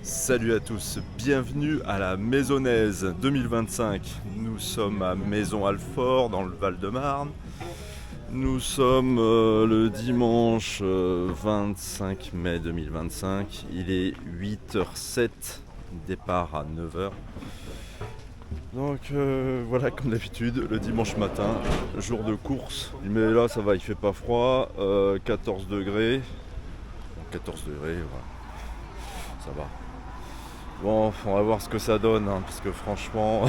Salut à tous, bienvenue à la Maisonnaise 2025. Nous sommes à Maison-Alfort dans le Val-de-Marne. Nous sommes le dimanche 25 mai 2025. Il est 8h07, départ à 9h. Donc voilà, comme d'habitude, le dimanche matin, jour de course. Mais là ça va, il fait pas froid, 14 degrés. 14 degrés, voilà, ça va. Bon, on va voir ce que ça donne, hein, parce que franchement,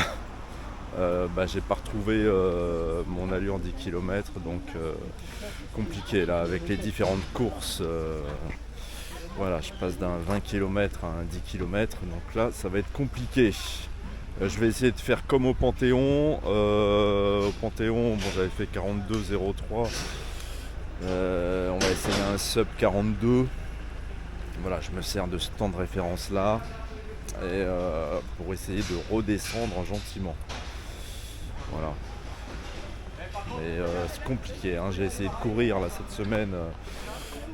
j'ai pas retrouvé mon allure 10 km, donc compliqué là, avec les différentes courses. Voilà, je passe d'un 20 km à un 10 km, donc là, ça va être compliqué. Je vais essayer de faire comme au Panthéon. Au Panthéon, bon, j'avais fait 42,03. On va essayer un sub 42. Voilà, je me sers de ce temps de référence là. Et pour essayer de redescendre gentiment. Voilà. Mais c'est compliqué, hein. J'ai essayé de courir là cette semaine,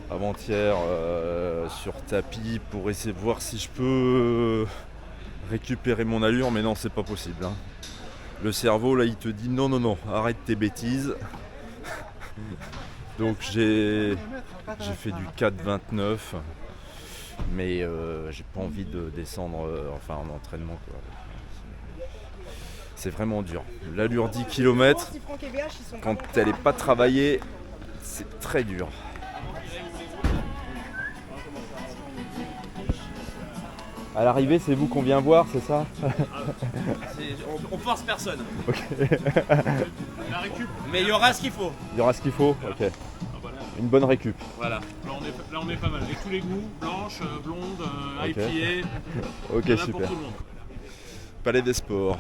avant-hier, sur tapis pour essayer de voir si je peux récupérer mon allure, mais non, c'est pas possible, hein. Le cerveau là il te dit non, arrête tes bêtises. Donc j'ai fait du 4,29. Mais j'ai pas envie de descendre en entraînement, quoi. C'est vraiment dur. L'allure 10 km, quand elle n'est pas travaillée, c'est très dur. À l'arrivée, c'est vous qu'on vient voir, c'est ça? On force personne. Ok. La récup. Mais il y aura ce qu'il faut. Il y aura ce qu'il faut. Ok. Une bonne récup. Voilà. Là on est pas mal. Avec tous les goûts, blanche, blonde, IPA. Ok, Pour super. tout le monde. Palais des Sports.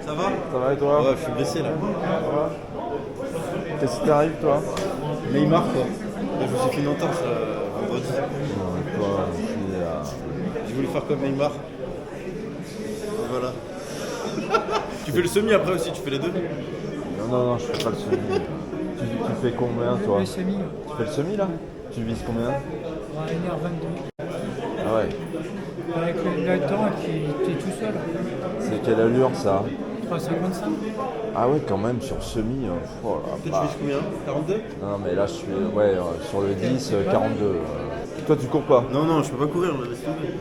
Ça va? Ça va et toi? Ouais, je suis blessé là. Qu'est-ce qui t'arrive toi? Neymar quoi. Là, je me suis fait une entorse vendredi. J'ai voulu faire comme Neymar. Et voilà. Tu fais le semi après aussi, tu fais les deux? Non, je fais pas le semi. Tu fais combien toi? Le semi, Tu fais le semi là? Tu vises combien? à 1h22. Ah ouais. Avec le temps qui était tout seul. C'est quelle allure ça? 3,55. Ah ouais, quand même sur semi. Oh là, Toi tu bah. vises combien? 42? Non mais là je suis sur le 10, 42. Toi tu cours pas? Non, je peux pas courir, laisse tomber.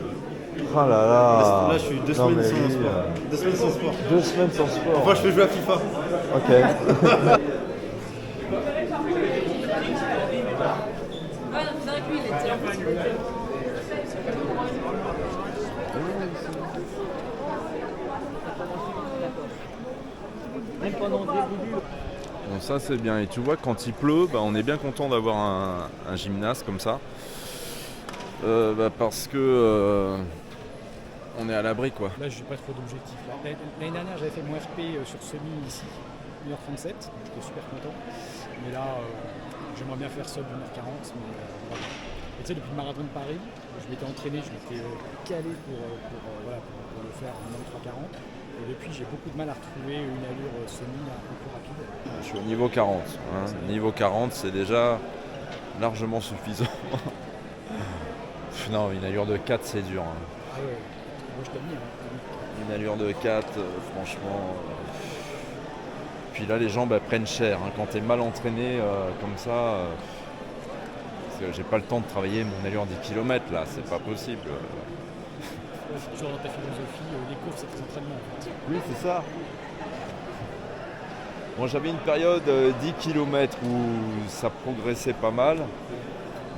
Ah là là. Là je suis 2 Non, semaines mais sans lui, sport. 2 semaines sans sport. 2 semaines sans sport. Enfin je fais jouer à FIFA. Ok. Bon ça c'est bien, et tu vois quand il pleut, on est bien content d'avoir un gymnase comme ça. Parce que on est à l'abri quoi. Là, je n'ai pas trop d'objectifs. L'année dernière, j'avais fait mon RP sur semi ici, 1h37. J'étais super content. Mais là, j'aimerais bien faire sub 1h40. Mais voilà. Et tu sais, depuis le marathon de Paris, je m'étais entraîné, je m'étais calé pour le faire en 3h40. Et depuis, j'ai beaucoup de mal à retrouver une allure semi un peu plus rapide. Je suis au niveau 40. Niveau 40 c'est déjà largement suffisant. Non, une allure de 4 c'est dur. Ah ouais, moi je t'ai mis. Une allure de 4, franchement. Puis là les jambes prennent cher. Quand t'es mal entraîné comme ça. Parce que j'ai pas le temps de travailler mon allure 10 km là, c'est pas possible. C'est toujours dans ta philosophie, les courses c'est tes entraînements en fait. Oui, c'est ça. Bon, j'avais une période 10 km où ça progressait pas mal.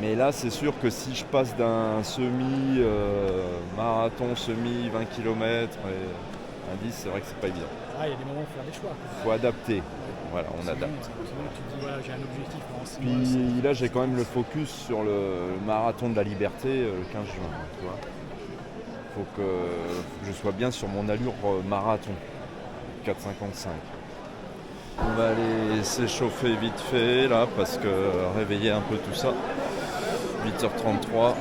Mais là, c'est sûr que si je passe d'un semi-marathon, semi 20 km et un 10, c'est vrai que c'est pas évident. il y a des moments où il faut faire des choix. Faut adapter. Voilà, on adapte. Sinon, tu te dis, voilà, j'ai un objectif en 6 Puis mois. là, j'ai quand même le focus sur le marathon de la liberté le 15 juin. Tu vois. Faut que je sois bien sur mon allure marathon. 4,55. On va aller s'échauffer vite fait là parce que réveiller un peu tout ça. 8h33.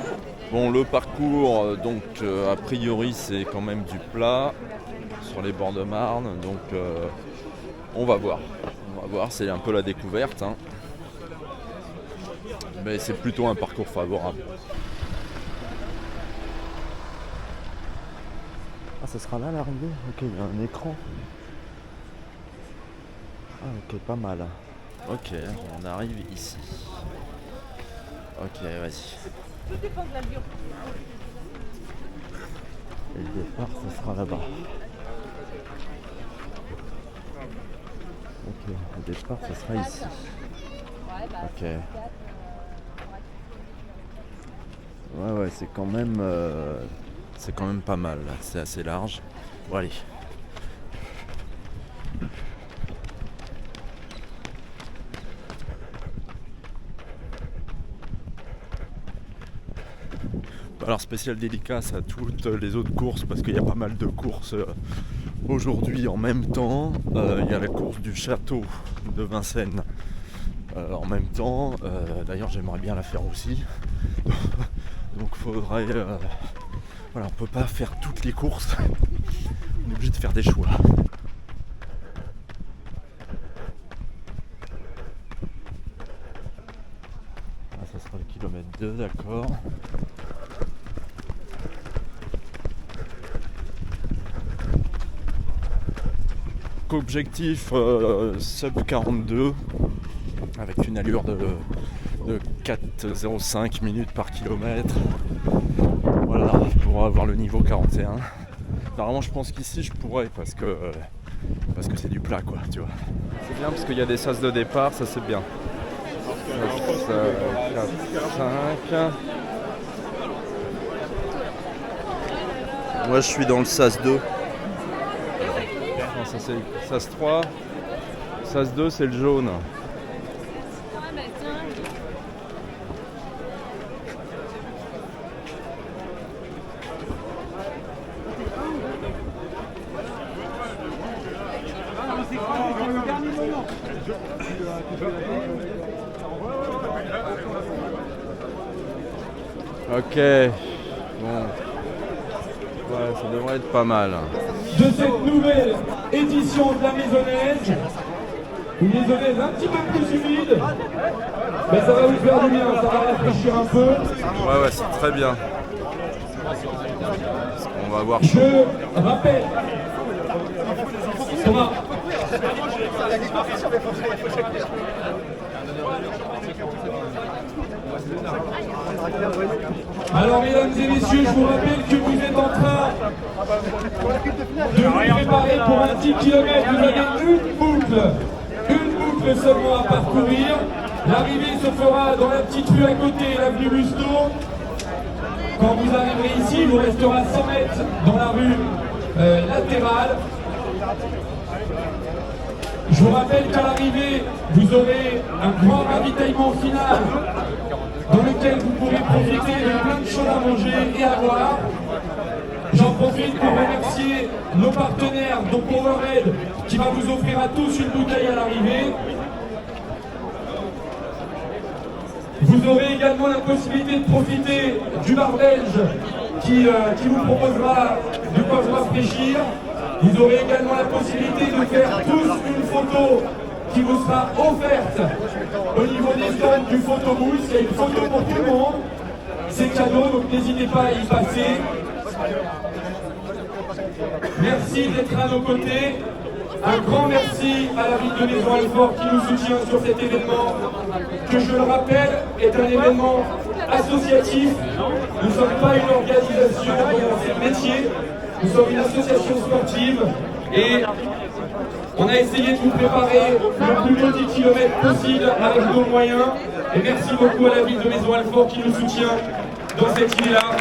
Bon, le parcours, donc a priori c'est quand même du plat sur les bords de Marne, donc on va voir. On va voir, c'est un peu la découverte. Hein. Mais c'est plutôt un parcours favorable. Ah, ça sera là l'arrivée? Ok, il y a un écran. Ah, ok, pas mal. Ok, on arrive ici. Ok, vas-y. Tout dépend de l'avion. Et le départ, ce sera là-bas. Ok, le départ, ce sera ici. Ok. Ouais, c'est quand même pas mal. Là. C'est assez large. Bon, allez. Alors spécial dédicace à toutes les autres courses parce qu'il y a pas mal de courses aujourd'hui en même temps. Il y a la course du château de Vincennes en même temps. D'ailleurs j'aimerais bien la faire aussi. Donc faudrait... voilà, on peut pas faire toutes les courses. On est obligé de faire des choix. Ah, ça sera le kilomètre 2, d'accord. Objectif sub 42 avec une allure de 4,05 minutes par kilomètre. Voilà, pour avoir le niveau 41. Normalement je pense qu'ici je pourrais parce que c'est du plat quoi, tu vois. C'est bien parce qu'il y a des sas de départ, ça c'est bien. 4, 5. Moi je suis dans le sas 2. Non, ça c'est SAS 3, SAS 2 c'est le jaune. Ok, bon, ouais, ça devrait être pas mal. De cette nouvelle édition de la Maisonnaise, une Maisonnaise un petit peu plus humide, mais ça va vous faire du bien, ça va rafraîchir un peu. Ouais, c'est très bien. On va voir chaud. Je rappelle, Thomas. Alors mesdames et messieurs, je vous rappelle que vous êtes en train de vous préparer pour un 10 km. Vous avez une boucle seulement à parcourir. L'arrivée se fera dans la petite rue à côté, l'avenue Busto. Quand vous arriverez ici, il vous restera 100 mètres dans la rue latérale. Je vous rappelle qu'à l'arrivée, vous aurez un grand ravitaillement final dans lequel vous pourrez profiter de plein de choses à manger et à boire. J'en profite pour remercier nos partenaires, dont Powerade, qui va vous offrir à tous une bouteille à l'arrivée. Vous aurez également la possibilité de profiter du bar belge qui vous proposera de quoi vous rafraîchir. Vous aurez également la possibilité de faire tous une photo qui vous sera offerte au niveau des stands du photobooth. Il y a une photo pour tout le monde. C'est cadeau, donc n'hésitez pas à y passer. Merci d'être à nos côtés. Un grand merci à la ville de Maisons-Alfort qui nous soutient sur cet événement, que je le rappelle, est un événement associatif. Nous ne sommes pas une organisation c'est un métier, nous sommes une association sportive et on a essayé de vous préparer le plus beau 10 km possible avec nos moyens. Et merci beaucoup à la ville de Maisons-Alfort qui nous soutient dans cette idée-là.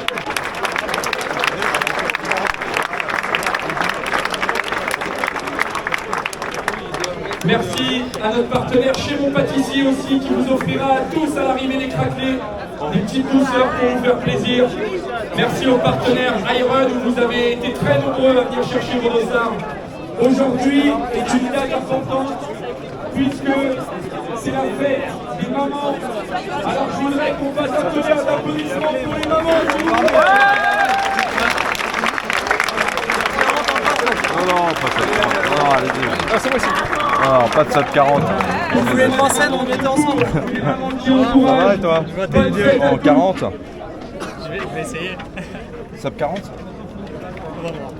Merci à notre partenaire chez mon pâtissier aussi qui vous offrira à tous à l'arrivée des craquelés des petites douceurs pour vous faire plaisir. Merci aux partenaires Iron où vous avez été très nombreux à venir chercher vos dossards. Aujourd'hui est une date importante puisque c'est la fête des mamans. Alors je voudrais qu'on fasse un peu d'applaudissements pour les mamans. Non, pas de 40. Non, allez-y. Ah, c'est moi aussi. Non, pas de 740. Vous voulez une scène, on était ensemble. Ça va et toi? En 40. Je vais essayer. Sub 40? On va voir.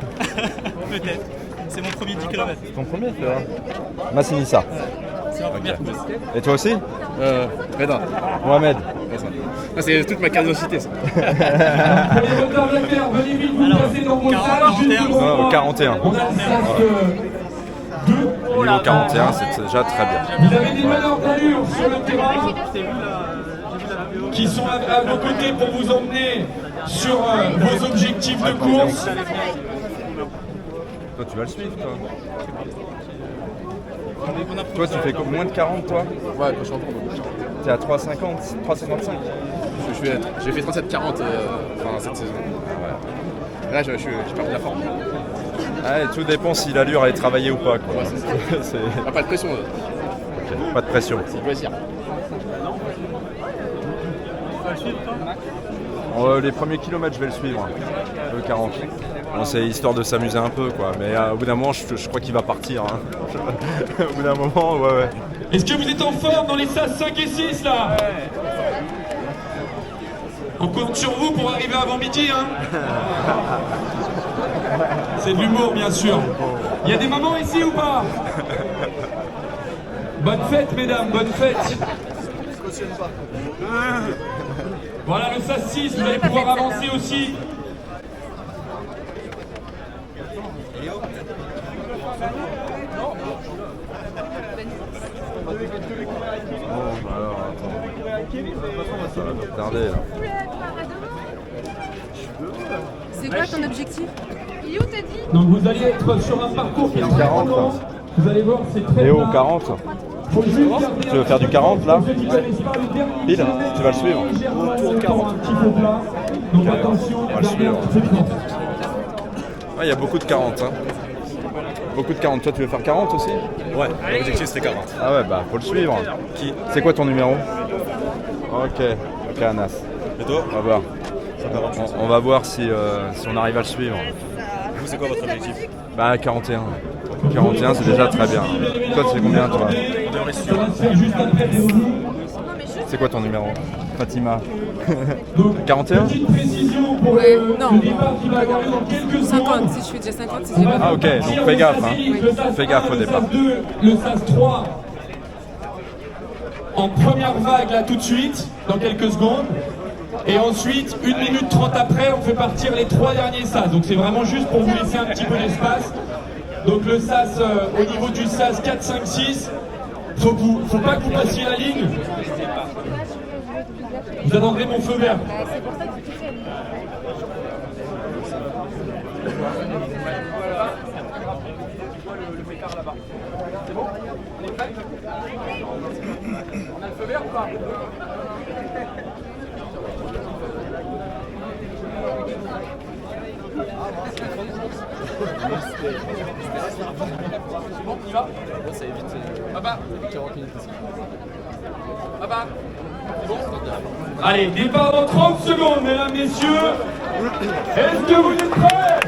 Peut-être. C'est mon premier 10 km. Ton premier, tu vois? Massinissa. C'est ma première course. Et toi aussi? Reda. Mohamed. Ça, c'est toute ma curiosité, ça. Pour les retardataires, venez vite vous placer dans vos salles juste devant moi. 41. On a le sas 2. Niveau 41, c'est déjà très bien. Vous avez des meneurs d'allure sur le terrain qui sont à vos côtés pour vous emmener sur vos objectifs de course. Toi, tu vas le suivre, toi. Toi, tu fais moins de 40, toi? Ouais, je suis en cours. T'es à 3,50, 3,55. J'ai fait 37-40 cette saison. Ouais. Là, j'ai perdu la forme. Ah, et tout dépend si l'allure est travaillée ou pas, quoi. Ah, pas de pression. Okay. Pas de pression. C'est plaisir. Les premiers kilomètres, je vais le suivre. Le 40. Bon, c'est histoire de s'amuser un peu, quoi. Mais au bout d'un moment, je crois qu'il va partir. Hein. Au bout d'un moment, ouais. Est-ce que vous êtes en forme dans les sas 5 et 6 là? On compte sur vous pour arriver avant midi, hein. C'est de l'humour, bien sûr. Il y a des mamans ici ou pas? Bonne fête, mesdames, bonne fête. Voilà le SAS 6, vous allez pouvoir avancer aussi. Bon, alors, attends. Ça va me tarder, là. C'est quoi ton objectif? Il est où t'as dit? Donc vous allez être sur un parcours qui est très 40, long. Vous allez voir, c'est très Léo, plat. 40. Faut juste garder Tu veux faire du 40 là? Ceux qui connaissent pas le dernier Pile, kilomètre, tu vas le suivre. légèrement un petit peu plat. Donc attention, on va le derrière, suivre. c'est bien. Il y a beaucoup de 40. Hein. Beaucoup de 40. Toi, tu veux faire 40 aussi? Ouais, l'objectif c'était 40. Ah ouais, bah faut le suivre. Qui? C'est quoi ton numéro? Ok, Anas. Et toi? On va voir. 148. On va voir si on arrive à le suivre. Vous, c'est quoi votre objectif? Bah 41. 41 c'est déjà très bien. Toi tu fais combien toi? Ça va se faire juste après pour vous. C'est quoi ton numéro? Fatima. Donc, 41? petite précision pour non. le départ qui va avoir lieu dans quelques 50, secondes. si je fais déjà 50, si j'ai pas Ah ok, donc fais gaffe hein. Fais gaffe au départ. Le SAS 2, le SAS 3 en première vague là tout de suite, dans quelques secondes. Et ensuite, 1 minute 30 après, on fait partir les 3 derniers SAS. Donc c'est vraiment juste pour vous laisser un petit peu d'espace. Donc le SAS, au niveau du SAS 4, 5, 6, faut pas que vous passiez la ligne. Vous attendrez mon feu vert. Allez, départ dans 30 secondes, mesdames, messieurs. Est-ce que vous êtes prêts?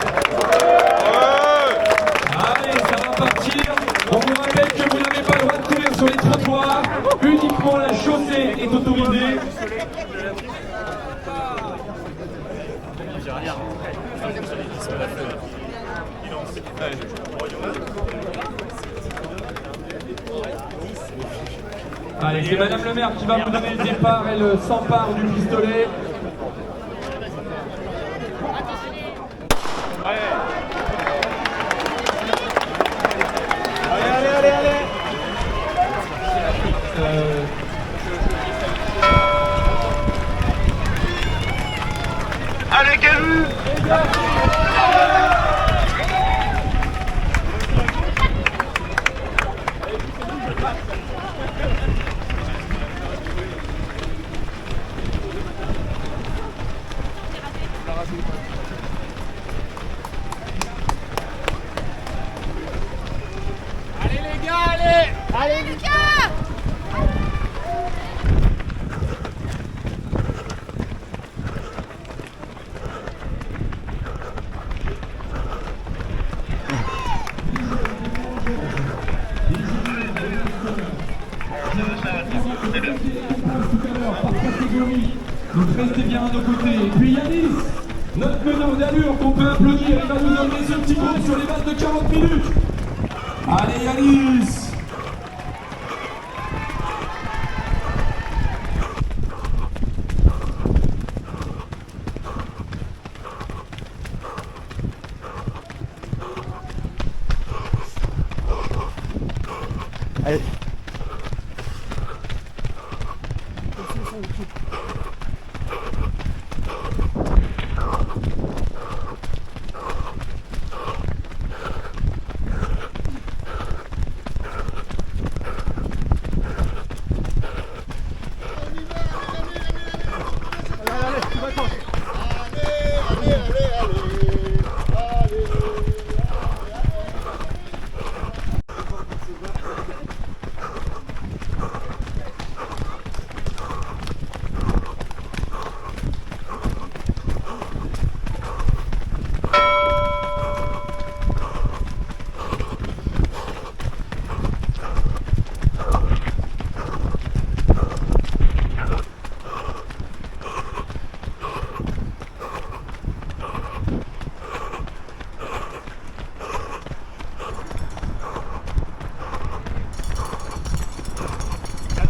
Allez, ça va partir. On vous rappelle que vous n'avez pas le droit de courir sur les trottoirs. Uniquement la chaussée est autorisée. Allez, c'est Madame le maire qui va vous donner le départ. Elle s'empare du pistolet. par catégorie. Donc restez bien à nos côtés. Et puis Yanis, notre meneur d'allure qu'on peut applaudir, il va nous donner ce petit groupe sur les bases de 40 minutes. Allez Yanis! Allez.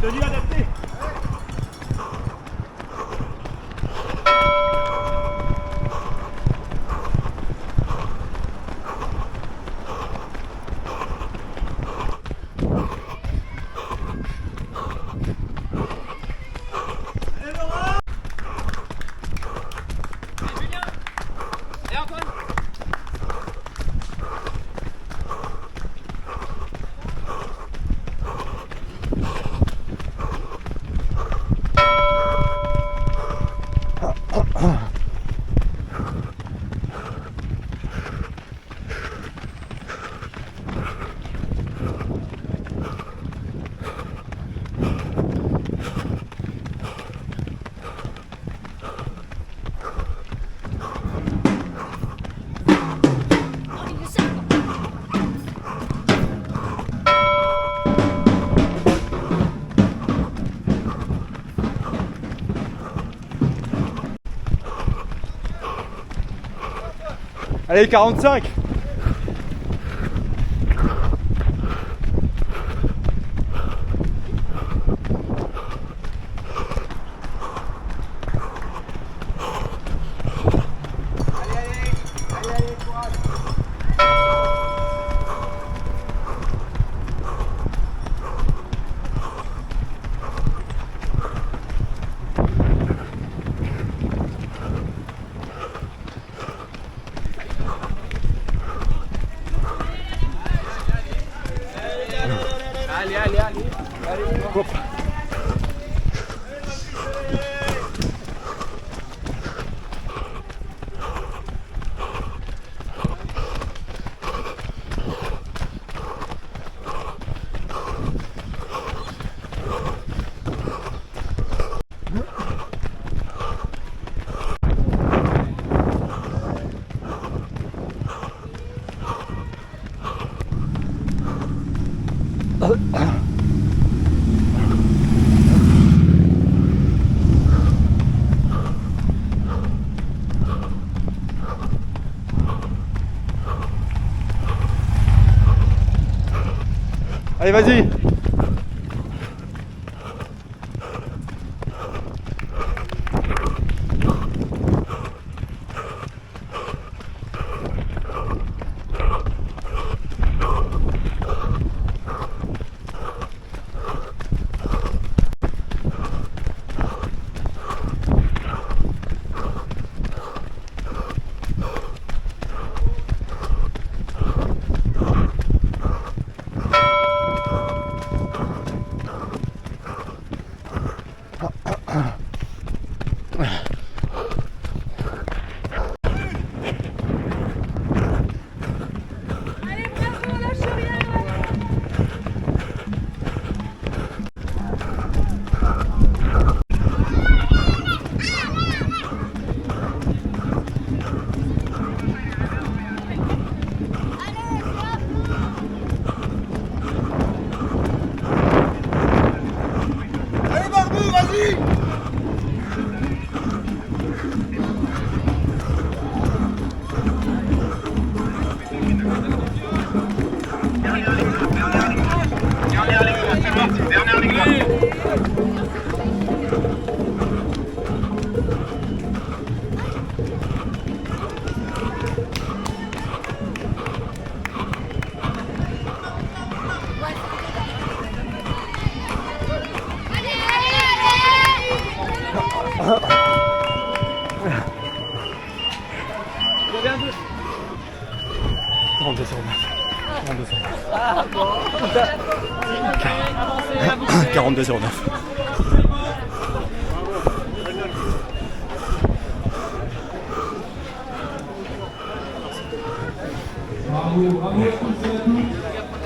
Tenue adaptée. Allez, 45. Hop. Allez, vas-y.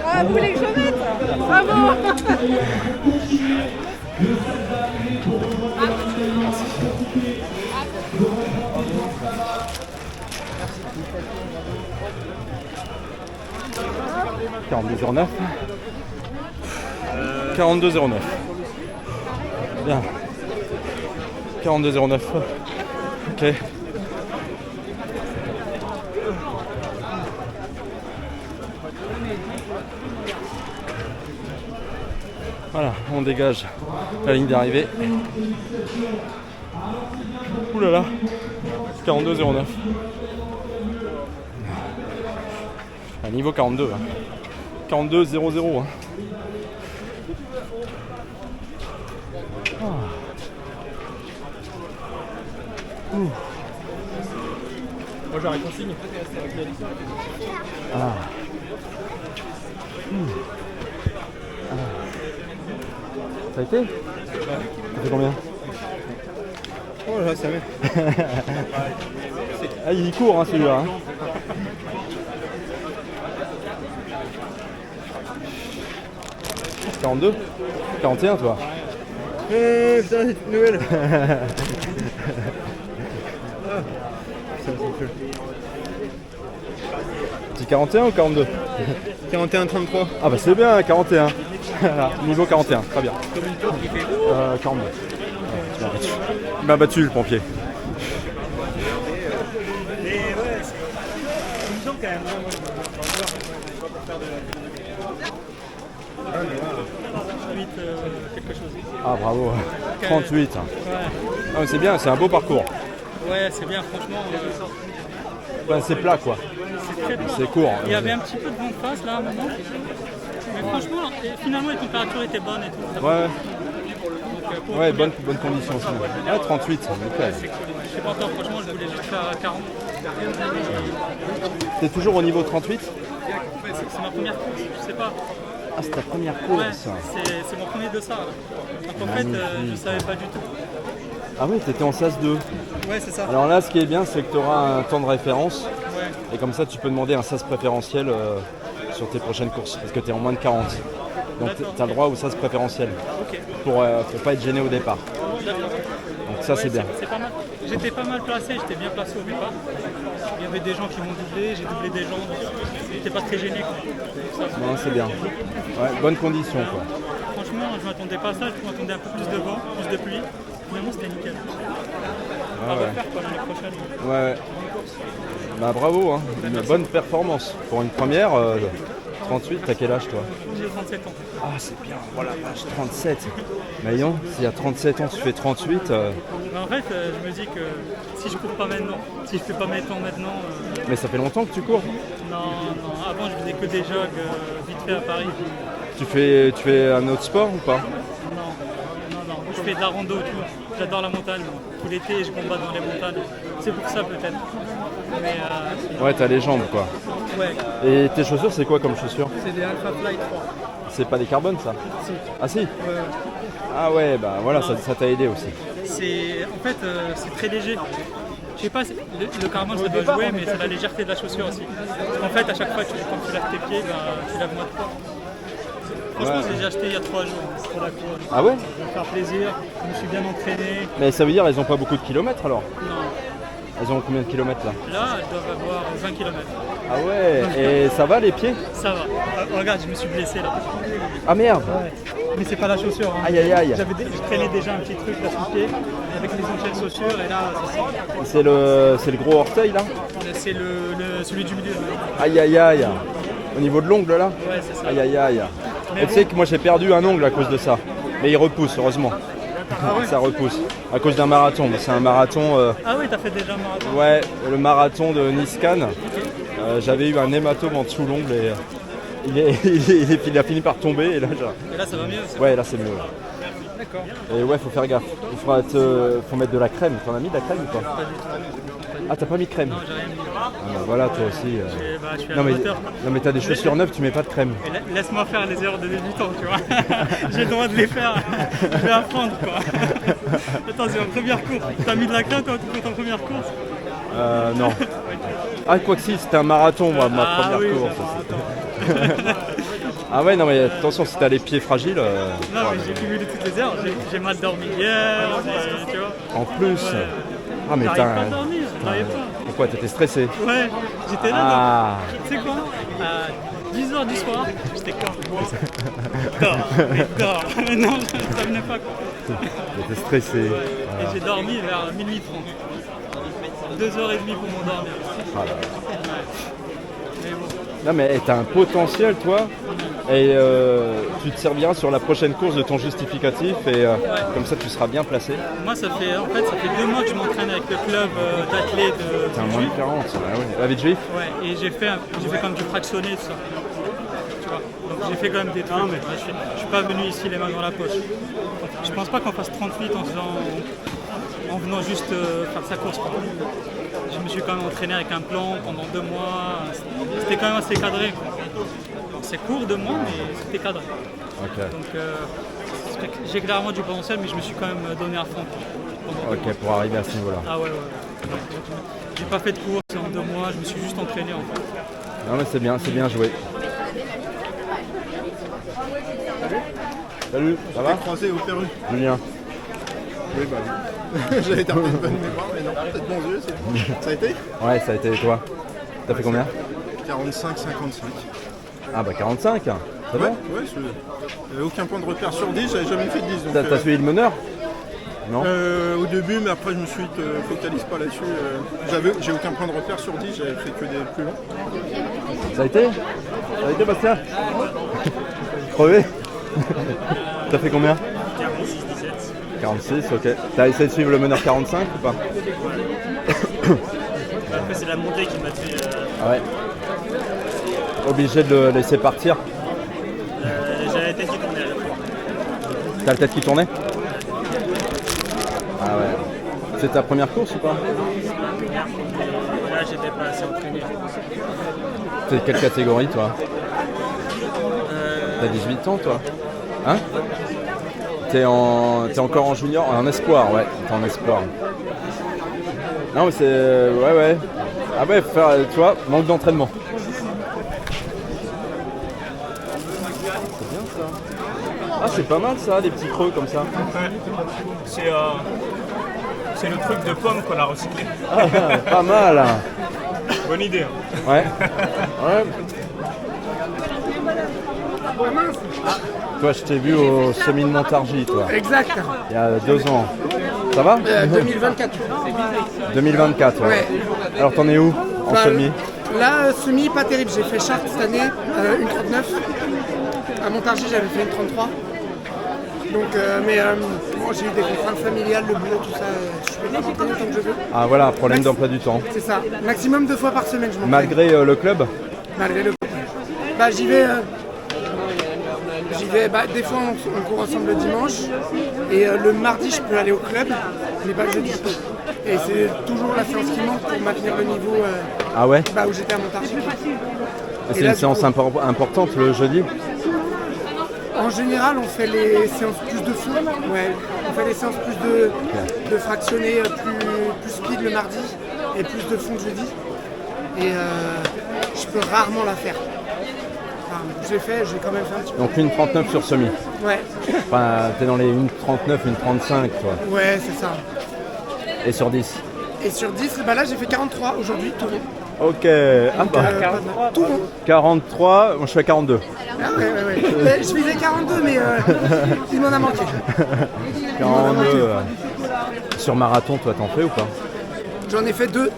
Ah, vous voulez que je mette? Bravo. (42,09). 42,09. Bien. 42,09. Ok. Voilà, on dégage la ligne d'arrivée. Ouh là là, 42,09. À niveau 42. 42,00. Hein. Moi j'arrête en signe. Ça a été? Ça fait combien? Oh là, ça met. Ah, il court hein, celui-là. Hein. « 42 » 41 toi. Putain, c'est une nouvelle. Petit 41 ou 42? 41, 33. Ah bah c'est bien, 41. Voilà, niveau 41, très bien. 42. Il m'a battu le pompier. Ah bravo, 38. Ah, mais c'est bien, c'est un beau parcours. Ouais, c'est bien, franchement. Enfin, c'est plat quoi. C'est très bien. C'est court. Il y avait un petit peu de vent de face là à un moment. Mais franchement, finalement, les températures étaient bonnes et tout. Ouais, Donc, ouais, bonne condition aussi. Ah, 38, c'est nickel. Je sais pas encore, franchement, je voulais juste faire 40. T'es toujours au niveau 38? C'est ma première course, je sais pas. Ah, c'est ta première Ouais, course. c'est mon premier de ça. Donc en fait, je savais pas du tout. Ah oui, t'étais en SAS 2. Ouais, c'est ça. Alors là, ce qui est bien, c'est que tu auras un temps de référence. Ouais. Et comme ça, tu peux demander un SAS préférentiel sur tes prochaines courses. Parce que tu es en moins de 40. Donc tu as le droit au SAS préférentiel. Ok. Pour pas être gêné au départ. D'accord. Donc ça, c'est bien. C'est pas mal. J'étais pas mal placé, j'étais bien placé au départ. Il y avait des gens qui m'ont doublé, j'ai doublé des gens. J'étais pas très gêné. Quoi. Ça, Non, c'est bien. Ouais, bonne condition quoi. franchement, je m'attendais pas à ça, je m'attendais un peu plus de vent, plus de pluie. Finalement, c'était nickel. On va Ouais, refaire quoi l'année prochaine. ouais. Bah bravo, hein. Une bonne performance. Pour une première, 38, t'as quel âge toi? J'ai 37 ans. Ah c'est bien, voilà, l'âge 37. Mais non, si à 37 ans tu fais 38, Mais en fait, je me dis que si je cours pas maintenant, si je fais pas mes temps maintenant, mais ça fait longtemps que tu cours. non, avant je faisais que des jogs vite fait à Paris. Tu fais un autre sport ou pas? Non, je fais de la rando, tout. J'adore la montagne. Tout l'été, je combat dans les montagnes. C'est pour ça peut-être. Mais Ouais, t'as les jambes quoi. ouais, Et tes chaussures, c'est quoi comme chaussures? c'est des Alpha Fly 3. C'est pas des carbones ça? Si. Ah si? Ouais. Ah ouais, bah voilà, ça t'a aidé aussi. En fait, c'est très léger. Je sais pas, le carbone ça doit jouer, mais c'est la légèreté de la chaussure aussi. En fait, à chaque fois quand tu laves tes pieds, tu laves moins de poids. Franchement, Ouais. je l'ai acheté il y a 3 jours pour la cour. Ah ouais? Pour me faire plaisir, je me suis bien entraîné. Mais ça veut dire elles ont pas beaucoup de kilomètres alors? Non, Elles ont combien de kilomètres là? là, elles doivent avoir 20 km. Ah ouais, et ça va les pieds? Ça va. Regarde, je me suis blessé là. Ah merde! Mais c'est pas la chaussure. Hein. Aïe aïe aïe! Je traînais déjà un petit truc là sous le pied avec les anciennes chaussures et là, C'est le gros orteil là? c'est celui du milieu. Aïe aïe aïe! Au niveau de l'ongle là? Ouais, c'est ça. Aïe aïe aïe! Mais Et tu sais que moi j'ai perdu un ongle à cause de ça. Mais il repousse, heureusement. Ça repousse. À cause d'un marathon. C'est un marathon. Ah oui, t'as fait déjà un marathon. Ouais, le marathon de Nice-Cannes. J'avais eu un hématome en dessous l'ongle et il a fini par tomber. Et là, Et là, ça va mieux. ouais, là c'est mieux. D'accord. Et ouais, faut faire gaffe. Faut mettre de la crème. T'en as mis de la crème ou pas? Pas du tout. Ah, t'as pas mis de crème? Non, j'ai rien mis. Ah, bah voilà, toi aussi. Je suis Non mais, amateur. non mais t'as des chaussures neuves, tu mets pas de crème. Et laisse-moi faire les erreurs de débutant, tu vois. J'ai le droit de les faire. Je vais apprendre, quoi. Attends, c'est ma première course. T'as mis de la crème, toi, pour ta première course? Non. Ah, quoi que si, c'était un marathon, moi, ma Ah, première oui, course. Ah ouais, non mais attention, si t'as les pieds fragiles... Non, mais j'ai cumulé toutes les erreurs. J'ai mal dormi hier, tu vois. En plus... Ouais. Ah mais J'arrive pas à dormir, j'arrive pas. Pourquoi? T'étais stressé? Ouais, j'étais là. Ah. Tu sais quoi? À 10h du soir, j'étais comme. Dors. Non, ça venait pas, quoi. T'étais stressé. Et j'ai dormi vers minuit 30. 2h30 pour m'endormir. Voilà. Mais bon. Non mais t'as un potentiel, toi. Et tu te sers bien sur la prochaine course de ton justificatif et comme ça tu seras bien placé. Moi ça fait 2 mois que je m'entraîne avec le club d'athlètes de T'es un moins de 40, ouais. La vie de juif. Ouais, et j'ai fait quand même du fractionné tout ça. Tu vois. Donc j'ai fait quand même des trucs, mais je suis pas venu ici les mains dans la poche. Je pense pas qu'on fasse 38 en venant juste faire sa course, quoi. Je me suis quand même entraîné avec un plan pendant 2 mois. C'était quand même assez cadré, quoi. C'est court 2 mois, mais c'était cadré. Ok. Donc j'ai clairement du potentiel, mais je me suis quand même donné à fond. Ok, pour arriver à ce niveau-là. Ah ouais. J'ai pas fait de course en 2 mois, je me suis juste entraîné en fait. Non mais c'est bien joué. Salut, ça va? Croisé au Pérou. Julien. Oui, bah oui. J'avais été un peu de bonne mémoire, mais non, peut-être bon Dieu, c'est bon. Ça a été? Ouais, ça a été toi. T'as fait combien? 45-55. Ah bah 45, c'est bon? Ouais, aucun point de repère sur 10, j'avais jamais fait de 10. Donc, T'as suivi le meneur? Non? Au début, mais après je me suis focalise pas là-dessus. J'ai aucun point de repère sur 10, j'avais fait que des plus longs. Ça a été? Ça a été Bastien? Crevé? T'as fait combien? 46-17. 46, ok. T'as essayé de suivre le meneur 45 ou pas? Après c'est la montée qui m'a fait... Ah ouais. Obligé de le laisser partir? J'avais la tête qui tournait à la fois. T'as la tête qui tournait? Ah ouais. C'est ta première course ou pas? Là j'étais pas assez entraîné. T'es quelle catégorie toi? T'as 18 ans toi? Hein? T'es encore en junior? En espoir, ouais. T'es en espoir. Non mais c'est... Ouais. Ah ouais, faire, tu vois, manque d'entraînement. C'est bien ça. Ah c'est pas mal ça, des petits creux comme ça. Ouais. C'est le truc de pomme qu'on a recyclé. Ah, pas mal. Bonne idée. Hein. Ouais. Toi, je t'ai vu au semi de Montargis, toi. Exact. Il y a 2 ans. Ça va? 2024. 2024, ouais. Alors, t'en es où en semi? Là, semi, pas terrible. J'ai fait Chartres cette année, une 39. À Montargis, j'avais fait une 33. Donc, moi, j'ai eu des contraintes familiales, le boulot, tout ça. Je peux pas m'entraîner tant que je veux. Ah, voilà, problème d'emploi du temps. C'est ça. Maximum 2 fois par semaine, je m'entraîne. Malgré le club? Malgré le club. Bah, j'y vais. Des fois on court ensemble le dimanche et le mardi je peux aller au club mais pas le jeudi. Et c'est toujours la séance qui manque pour maintenir le niveau ah ouais? Où j'étais à Montargis. C'est une séance importante le jeudi? En général on fait les séances plus de fond, ouais. On fait les séances plus de fractionner, plus speed le mardi et plus de fond le jeudi. Et je peux rarement la faire. J'ai quand même fait un petit peu. Donc une 39 sur semi. Ouais. Enfin, t'es dans les 1,39, 1,35 toi. Ouais, c'est ça. Et sur 10? Et sur 10, là j'ai fait 43 aujourd'hui, tout rond. Ok. Ah bah. 43, tout rond. 43, moi je suis à 42. Ah ouais. Je visais 42, mais il m'en a manqué. 42. Sur marathon, toi t'en fais ou pas? J'en ai fait 2.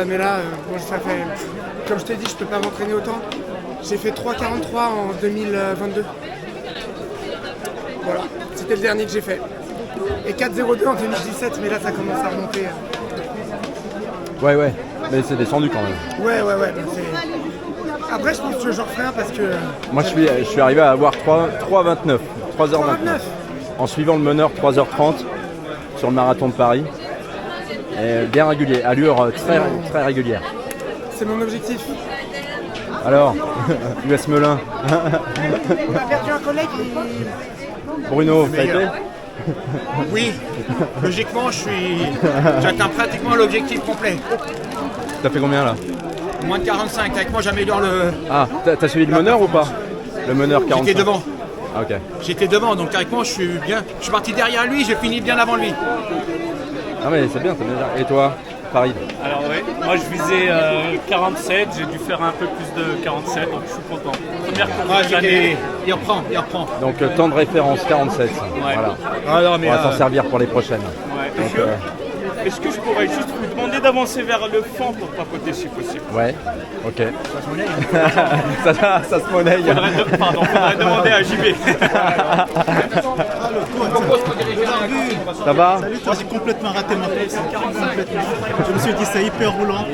Mais là, ça fait. Comme je t'ai dit, je peux pas m'entraîner autant. J'ai fait 3,43 en 2022. Voilà, c'était le dernier que j'ai fait. Et 4,02 en 2017, mais là ça commence à remonter. Ouais, mais c'est descendu quand même. Ouais. Après, je pense que j'en referai un parce que. Moi je suis arrivé à avoir 3,29. 3h29. en suivant le meneur 3h30 sur le marathon de Paris. Et bien régulier, allure très, très régulière. C'est mon objectif. Alors, US Melun. On a perdu un collègue. Bruno, ça a été? Oui, logiquement, j'atteins pratiquement l'objectif complet. T'as fait combien là? Moins de 45, avec moi j'améliore le... Ah, t'as suivi le meneur ou pas? Le meneur 45. J'étais devant. Ah, ok. J'étais devant, donc avec moi je suis bien. Je suis parti derrière lui, j'ai fini bien avant lui. Ah mais c'est bien, Et toi, Farid? Alors oui, moi je visais 47, j'ai dû faire un peu plus de 47, donc je suis content. Première course de l'année. Il reprend. Donc temps de référence 47. Voilà. Ah, non, mais on va s'en servir pour les prochaines. Ouais. Donc, Est-ce que je pourrais juste vous demander d'avancer vers le fond pour papoter si possible? Ouais, ok. Ça se monnaie. Faudrait demander à JB. Ça va? Salut, toi, j'ai complètement raté ma course. Complètement. Je me suis dit c'est hyper roulant.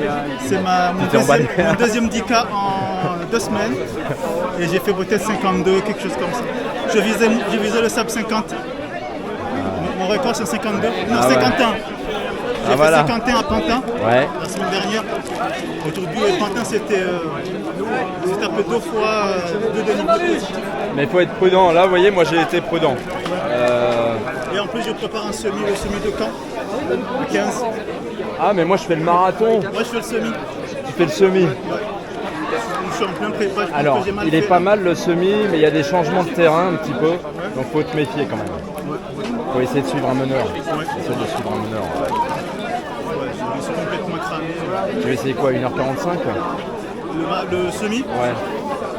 C'est mon deuxième 10K en 2 semaines. Et j'ai fait peut-être 52, quelque chose comme ça. Je visais le sub 50. Mon record c'est 52. Non, 51. J'ai fait 51 à Pantin la semaine dernière. Aujourd'hui, Pantin c'était un peu 2 fois 2 demi positifs. Mais il faut être prudent. Là, vous voyez, moi j'ai été prudent. Et en plus, je prépare le semi de Caen, à 15. Ah, mais moi je fais le marathon. Moi, je fais le semi. Tu fais le semi. Ouais. Je suis en plein prépa. Alors, il est pas mal le semi, mais il y a des changements de terrain un petit peu. Donc faut te méfier quand même. Faut essayer de suivre un meneur. Essayer de suivre un meneur. Je suis complètement cramé. Tu vas essayer quoi, 1h45? Le semi? Ouais.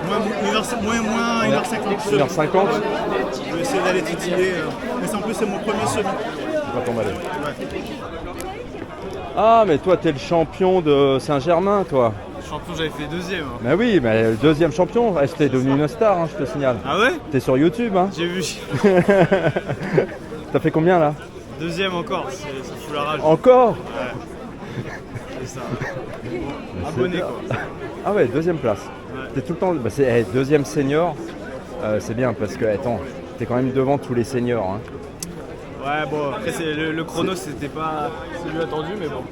Moins 1h50. 1h50? Je vais essayer d'aller titiller. Mais en plus, c'est mon premier semi. Tu vas tomber là. Ah, mais toi, t'es le champion de Saint-Germain, toi. Champion, j'avais fait deuxième. Hein. Mais oui, mais le deuxième champion, t'es devenu une star, hein, je te signale. Ah ouais? T'es sur YouTube, hein. J'ai vu. T'as fait combien là? Deuxième encore, ça fout la rage. Encore? Ouais. C'est ça. Abonné quoi. Ah ouais, deuxième place. Ouais. T'es tout le temps. Bah, deuxième senior, c'est bien parce que, attends, t'es quand même devant tous les seniors. Hein. Ouais, bon, après le chrono c'était pas celui attendu, mais bon.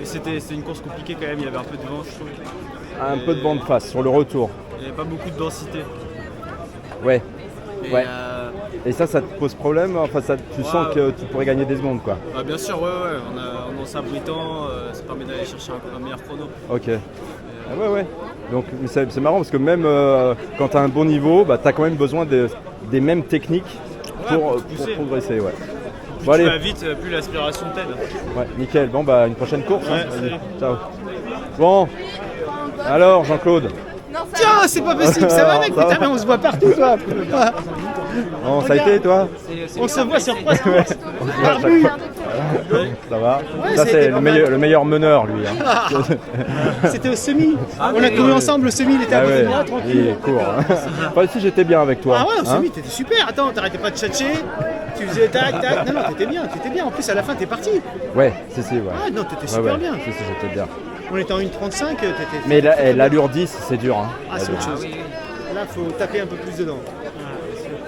C'était une course compliquée quand même, il y avait un peu de vent, je trouve. Un peu de vent de face sur le retour. Il n'y avait pas beaucoup de densité. Ouais. Et, ouais. Et ça te pose problème? Enfin, tu sens que tu pourrais gagner des secondes, quoi. Bah, bien sûr, ouais. En s'abritant, ça permet d'aller chercher un meilleur chrono. Ok. Ouais. Donc c'est marrant parce que même quand tu as un bon niveau, bah, tu as quand même besoin des mêmes techniques pour progresser. Ouais. Plus bon, tu allez. vas vite, plus l'aspiration t'aide. Ouais, nickel. Bon, bah une prochaine course. Ouais, hein. Ciao. Bon, alors Jean-Claude. Tiens, c'est pas possible, ça va mec, putain, mais on se voit partout toi. Bon, ça a été toi? On se voit sur quoi? Ça va? Ouais, ça c'est le meilleur meneur lui. Hein. C'était au semi. On a couru ensemble, le semi il était à côté de moi, tranquille. Il court. Hein. Enfin, si j'étais bien avec toi. Ah ouais, au hein, semi t'étais super, attends, t'arrêtais pas de tchatcher, tu faisais tac. Non, t'étais bien, en plus à la fin t'es parti. Ouais, ouais. Ah non, t'étais super bien. Si, j'étais bien. On était en 1,35, t'étais. Mais l'allure 10, c'est dur. Hein. Ah, c'est autre chose. Là, faut taper un peu plus dedans.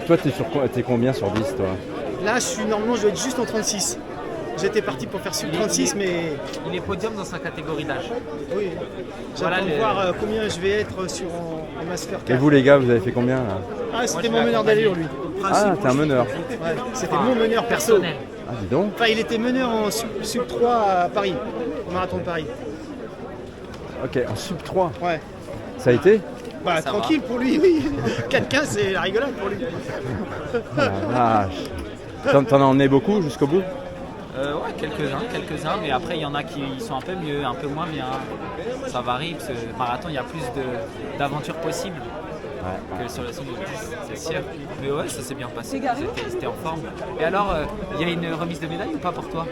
Toi, t'es combien sur 10, toi? Là, normalement, je dois être juste en 36. J'étais parti pour faire sub 36, mais. Il est podium dans sa catégorie d'âge. Oui. J'attends de voir combien je vais être en Master 4. Et vous, les gars, vous avez fait combien là? Ah, c'était mon meneur d'allure, lui. Ah, t'es un meneur. Ouais, c'était mon meneur perso. Ah, dis donc. Enfin, il était meneur en sub 3 à Paris, au marathon de Paris. Ok, en sub 3. Ouais. Ça a été? Bah, ça tranquille va. Pour lui, oui. 4-15, c'est la rigolade pour lui. Oh la vache. T'en as emmené beaucoup jusqu'au bout? Ouais, quelques-uns, mais après il y en a qui sont un peu mieux, un peu moins bien. Ça varie, parce que le marathon, il y a plus d'aventures possibles que sur le site de 10, c'est sûr. Mais ouais, ça s'est bien passé, ils étaient en forme. Et alors, il y a une remise de médaille ou pas pour toi?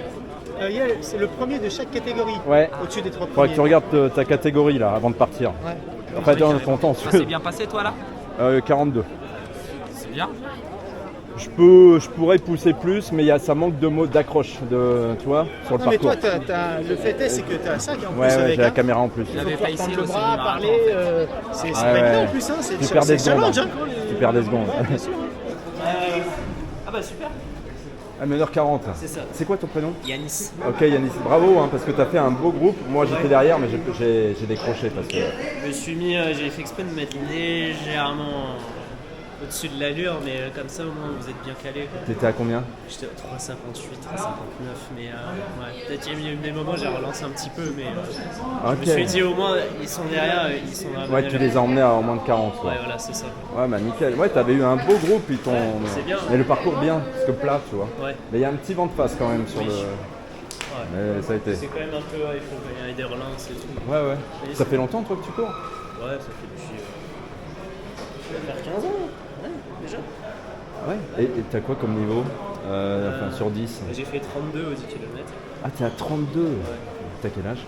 C'est le premier de chaque catégorie, au-dessus des 3 premiers. Faudrait que tu regardes ta catégorie là, avant de partir. Ouais. Enfin, dans ton temps. Ça s'est bien passé toi là? 42. C'est bien. Je pourrais pousser plus, mais ça manque de mots d'accroche, tu vois, sur le parcours. Mais toi, le fait c'est que tu as un sac en plus. Ouais, j'ai la caméra en plus. Il faut faire tendre le bras, parler, c'est pas évident en plus, hein, tu perds des secondes. challenge. Tu perds des secondes. bah super. À 1h40. C'est ça. C'est quoi ton prénom? Yanis. Ok Yanis, bravo parce que tu as fait un beau groupe. Moi j'étais derrière mais j'ai décroché parce que... Je me suis mis, j'ai fait exprès de me mettre légèrement au-dessus de l'allure, mais comme ça au moins vous êtes bien calé. T'étais à combien? J'étais à 3,58, 3,59, mais ouais, peut-être qu'il y a eu des moments où j'ai relancé un petit peu, mais je me suis dit au moins ils sont derrière, ils sont là. Ouais, tu les as emmenés à moins de 40. Quoi. Ouais, voilà, c'est ça. Ouais, bah nickel. Ouais, t'avais eu un beau groupe, ils t'ont. C'est bien. Mais le parcours bien, parce que plat, tu vois. Ouais. Mais il y a un petit vent de face quand même sur le. Ouais. Mais ça a été. C'est quand même un peu, il faut y a des relances et tout. Ouais, ouais. Mais ça fait longtemps toi que tu cours? Ouais, ça fait depuis. Ça va faire 15 ans, ouais, déjà. Ouais. Et t'as quoi comme niveau enfin, sur 10? J'ai fait 32 au 10 km. Ah, t'es à 32? Ouais. T'as quel âge?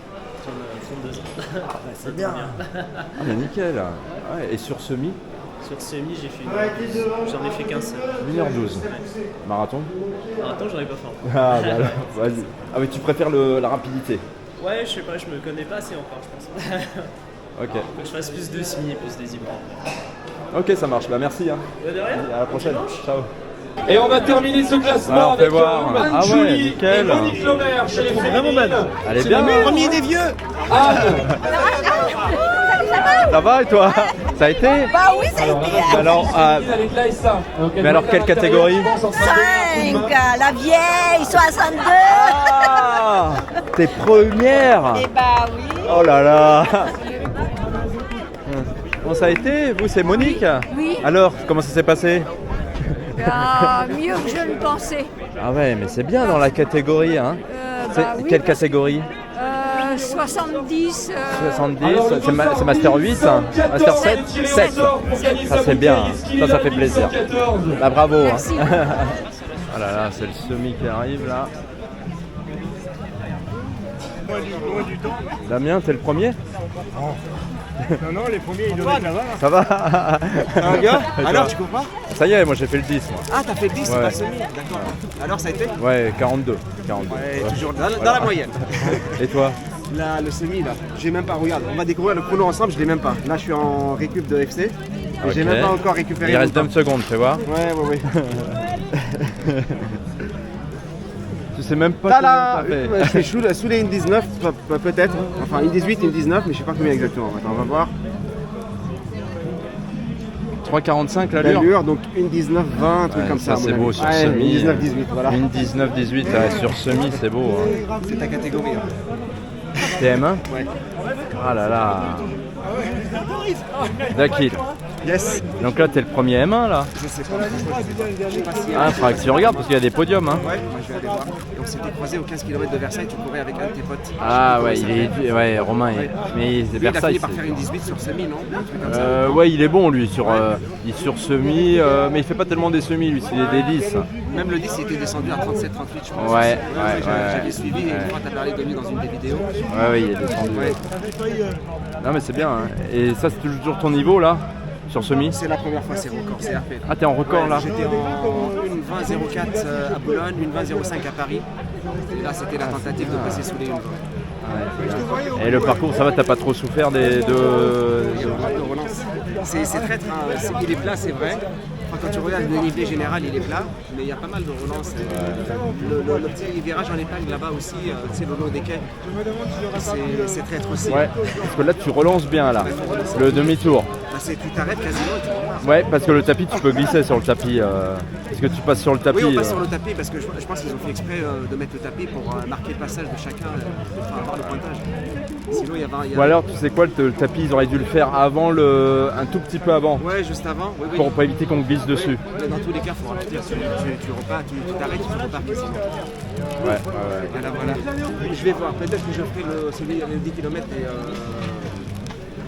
32 ans. Ah, bah, c'est bien. Ah, bah nickel. Ouais. Et sur semi? Sur semi, j'ai fait j'en ai fait 15. 1h12. Marathon? Marathon, j'en ai pas fait. Ah, bah alors, vas-y. Ah, mais tu préfères la rapidité? Ouais, je sais pas, je me connais pas assez encore, je pense. Ok. Faut que je fasse plus de semi et plus des hybrides. Ok, ça marche. Bah merci. Hein. De rien. À la prochaine. Ciao. Et on va terminer ce classement avec Roman Julie et Monique Lemaire chez les féminines. Elle est bien. Premier des vieux. Ça va et toi? Ça a été? Bah oui, ça a été. Alors, mais alors quelle catégorie? 5, la vieille, 62. Ah, t'es première? Eh bah oui. Oh là là. Bon, ça a été? Vous, c'est Monique? Oui. Alors, comment ça s'est passé? Mieux que je ne pensais. Ah ouais, mais c'est bien dans la catégorie, hein. Oui, quelle catégorie? 70. 70, c'est Master 8, hein. Master 7? 7. Ça c'est bien, hein. Ça fait plaisir. Bah bravo. Merci. Hein. Oh là là, c'est le semi qui arrive là. Damien, t'es le premier? Non, les premiers ils doivent être là-bas. Ça va? Un gars? Alors tu cours pas? Ça y est, moi j'ai fait le 10 moi. Ah t'as fait le 10, c'est Ouais. pas semi, d'accord. Alors ça a été? Ouais, 42. Ouais, toujours dans la moyenne. Et toi? Là, le semi là, j'ai même pas, regarde, on va découvrir le chrono ensemble, je l'ai même pas. Là je suis en récup de FC, et j'ai même pas encore récupéré. Il reste 20 secondes, tu vois? Ouais. Tu sais même pas Là, combien t'as fait. je suis sous les 1,19 peut-être, enfin 1,18, 1,19, mais je sais pas combien exactement. Attends, on va voir. 3,45 l'allure. L'allure, donc 1,19, 20, un truc comme ça. C'est beau sur ouais, semi. 1,19, 18, voilà. 1,19, 18 sur semi, c'est beau. Hein. C'est ta catégorie. Hein. TM1? Ouais. Ah là là. Dakil. Yes. Donc là, t'es le premier M1 là? Je sais pas. Je sais pas si Ah, faudra que tu regardes parce qu'il y a des podiums. Hein. Ouais, moi je vais aller voir. Donc c'était croisé au 15 km de Versailles, tu courais avec un de tes potes. Ah ouais, ouais, Romain, mais Lui, Versailles. il a fini par faire une 18 sur semi, non? Un truc comme ça. Ouais, il est bon lui sur, il sur semi, mais il fait pas tellement des semis lui, c'est des 10. Même le 10 il était descendu à 37, 38 je pense. Ouais. J'avais suivi et une fois t'as parlé de lui dans une des vidéos. Ouais, il est descendu. Ouais. Non mais c'est bien, hein. Et ça c'est toujours ton niveau là? Sur semi? C'est la première fois, c'est record, c'est RP. Ah, t'es en record là? J'étais en une 20,04 à Boulogne, une 20,05 à Paris. Et là, c'était la tentative de passer sous les 1,20. Et le parcours, ça va, t'as pas trop souffert de relance? C'est traître, hein. Il est plat, c'est vrai. Enfin, quand tu regardes le dénivelé général, il est plat, mais il y a pas mal de relances. Le petit virage en épingle là-bas aussi, c'est le long des quais. C'est traître aussi. Ouais, parce que là tu relances bien là, le demi-tour. Bah, tu t'arrêtes quasiment et tu repars. Ouais, parce que le tapis, tu peux glisser sur le tapis. Parce que tu passes sur le tapis. Oui, on passe sur le tapis parce que je pense qu'ils ont fait exprès de mettre le tapis pour marquer le passage de chacun, pour avoir le pointage. Sinon, il y a... Ou alors, tu sais quoi, le tapis, ils auraient dû le faire avant un tout petit peu avant. Ouais, juste avant. Oui. Pour éviter qu'on glisse dessus. Mais dans tous les cas, il faudra dire, tu repars, tu t'arrêtes, tu repars quasiment. Ouais. Voilà. Je vais voir, peut-être que je ferai celui avec 10 km et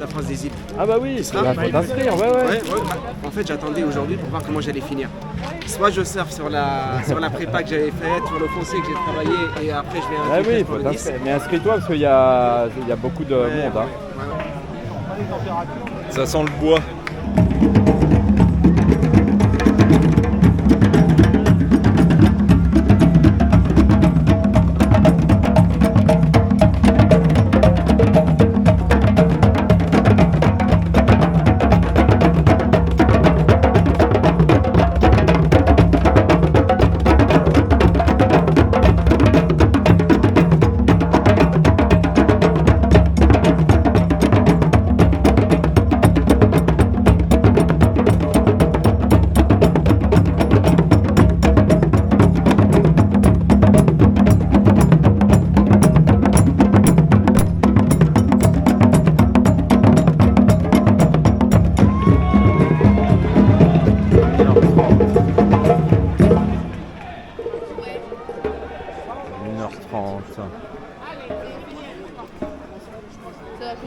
la France des îles. Ah bah oui, il faut t'inscrire, ouais. En fait, j'attendais aujourd'hui pour voir comment j'allais finir. Soit je surfe sur la prépa que j'avais faite, sur le foncé que j'ai travaillé, et après je vais Ah oui, il faut t'inscrire. Mais inscris-toi parce qu'il y a beaucoup de monde. Hein. Ça sent le bois.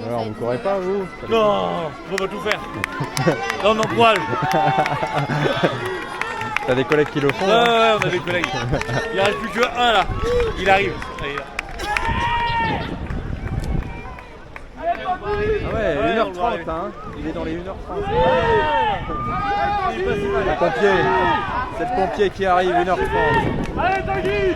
Alors, vous courez pas, vous? Non, on va tout faire. Là, on encourage. T'as des collègues qui le font? Ouais, on a des collègues. Il n'y en reste plus que un là. Il arrive. Allez, là. Ah ouais, 1h30, hein. Il est dans les 1h30. Le pompier. C'est le pompier qui arrive, 1h30. Allez, Tanguy.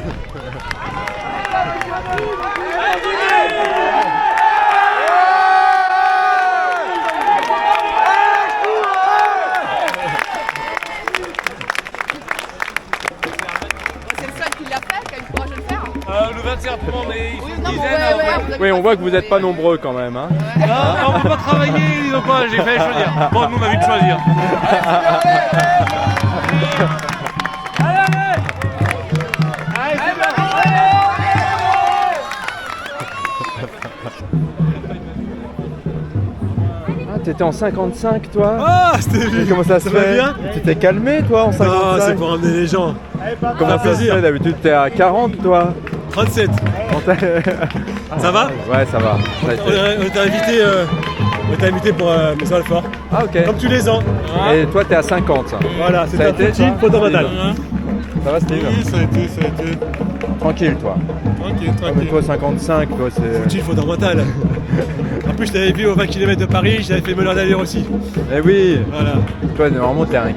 C'est le seul qui l'a fait, qui a eu le courage de le faire. Le 27, on est une dizaine. Oui, on voit que vous n'êtes pas nombreux quand même. Hein. Non, on ne peut pas travailler, ils ont pas, j'ai fait choisir. Bon, nous on a envie de choisir. Ah, t'étais en 55 toi? Ah, c'était... Comment ça se fait? bien? Tu t'es calmé toi en 55? Non, c'est pour amener les gens. Comment ça se fait? D'habitude t'es à 40 toi? 37. Ça va? Ouais, ça va. On t'a invité pour Maison Alfort. Ah, ok. Comme tous les ans. Et toi t'es à 50. Voilà, c'est un petit toi fondamental. Ça va Steve? Oui, ça a été. Tranquille toi. Tranquille. Mais toi 55, toi c'est... Petit fondamental. En plus, je t'avais vu aux 20 km de Paris, j'avais fait meneur d'allure aussi. Eh oui. Voilà. Toi normalement t'es un...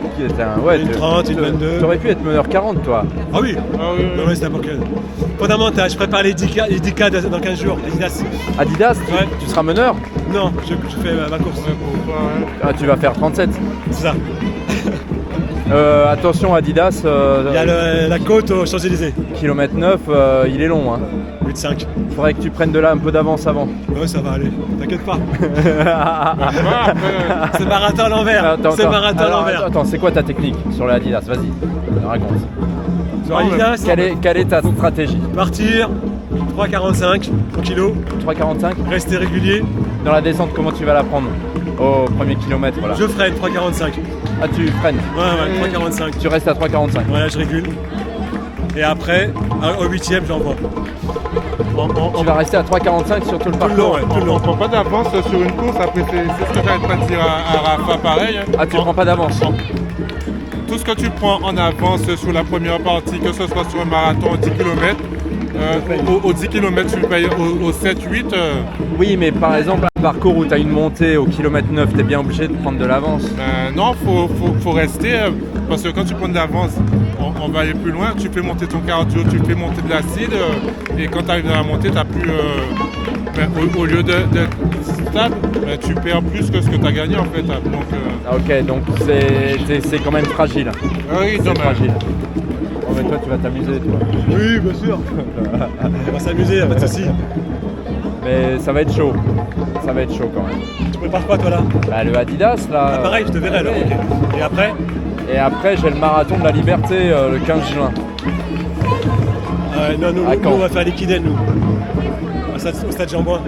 Ouais, une 30, une 22. T'aurais pu être meneur 40 toi. Ah oui. Non, c'est n'importe quel. Fondamental, je prépare les 10K dans 15 jours, Adidas. Adidas? Ouais. Tu seras meneur? Non, je fais ma course. Ah, tu vas faire 37. C'est ça. Attention Adidas. Il y a la côte aux Champs-Élysées. Kilomètre 9, il est long. Hein. 8,5. Faudrait que tu prennes de là un peu d'avance avant. Ouais, ça va aller. T'inquiète pas. C'est marathon à l'envers. C'est marathon à l'envers. Attends, c'est quoi ta technique sur la Adidas? Vas-y, raconte. Sur Adidas, quelle est ta stratégie? Partir 3,45 tranquillo. 3,45. Rester régulier. Dans la descente, comment tu vas la prendre au premier kilomètre là? Je freine 3,45. Ah, tu freines? Ouais, 3,45. Tu restes à 3,45. Voilà, je régule. Et après, au 8ème, j'envoie. Tu vas rester à 3,45 sur tout le parcours? Tout le long, ouais, tout le long. On prend pas d'avance sur une course, après c'est ce que j'arrête pas de dire à Rafa, pareil. Ah, tu prends pas d'avance? Tout ce que tu prends en avance sur la première partie, que ce soit sur un marathon 10 km, au 10 km tu le payes au 7-8. Oui, mais par exemple, un parcours où tu as une montée au kilomètre 9, tu es bien obligé de prendre de l'avance. Non, faut rester, parce que quand tu prends de l'avance, on va aller plus loin, tu fais monter ton cardio, tu fais monter de l'acide, et quand tu arrives dans la montée, tu as plus, au lieu d'être stable, tu perds plus que ce que tu as gagné en fait. Donc, ok, donc c'est quand même fragile. Oui, c'est fragile. Oh, mais toi tu vas t'amuser toi. Oui, bien sûr. On va s'amuser, pas de soucis. Mais ça va être chaud. Ça va être chaud quand même. Tu prépares quoi toi là? Bah, le Adidas là. Ah, pareil, je te verrai alors. Okay. Et après? Et après j'ai le marathon de la Liberté le 15 juin. Non, nous on va faire l'Equidel nous. Au stade Jean-Bouin.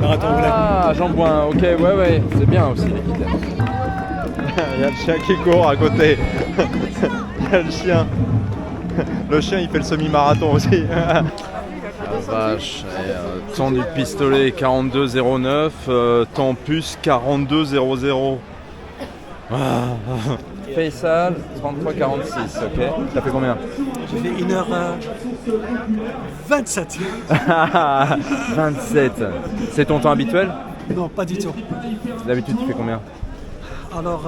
Marathon anglais. Ah, Jean-Bouin, ok, ouais, c'est bien aussi l'Equidel. Il y a le chien qui court à côté. Il y a le chien. Le chien il fait le semi-marathon aussi. La vache, temps du pistolet 42,09, temps puce 42,00. Faisal 33,46, ok. T'as fait combien? J'ai fait 1h27. 27. C'est ton temps habituel? Non, pas du tout. D'habitude tu fais combien? Alors,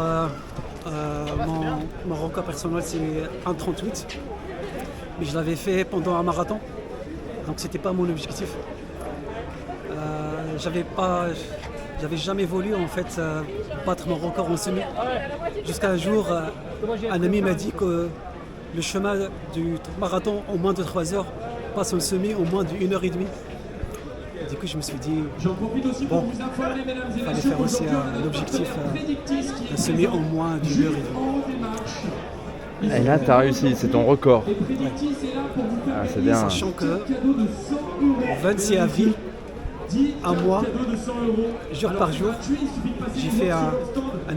mon record personnel c'est 1,38. Mais je l'avais fait pendant un marathon. Donc c'était pas mon objectif. J'avais jamais voulu en fait battre mon record en semi. Jusqu'à un jour, un ami m'a dit que le chemin du marathon en moins de 3 heures passe en semi en moins d'1 heure et demie. Du coup, je me suis dit, bon, il fallait faire aussi un objectif, un semi en moins d'1 heure et demie. Et là, tu as réussi, c'est ton record. Ah, c'est bien. Sachant que le 26 avril, un mois, jour par jour, j'ai fait un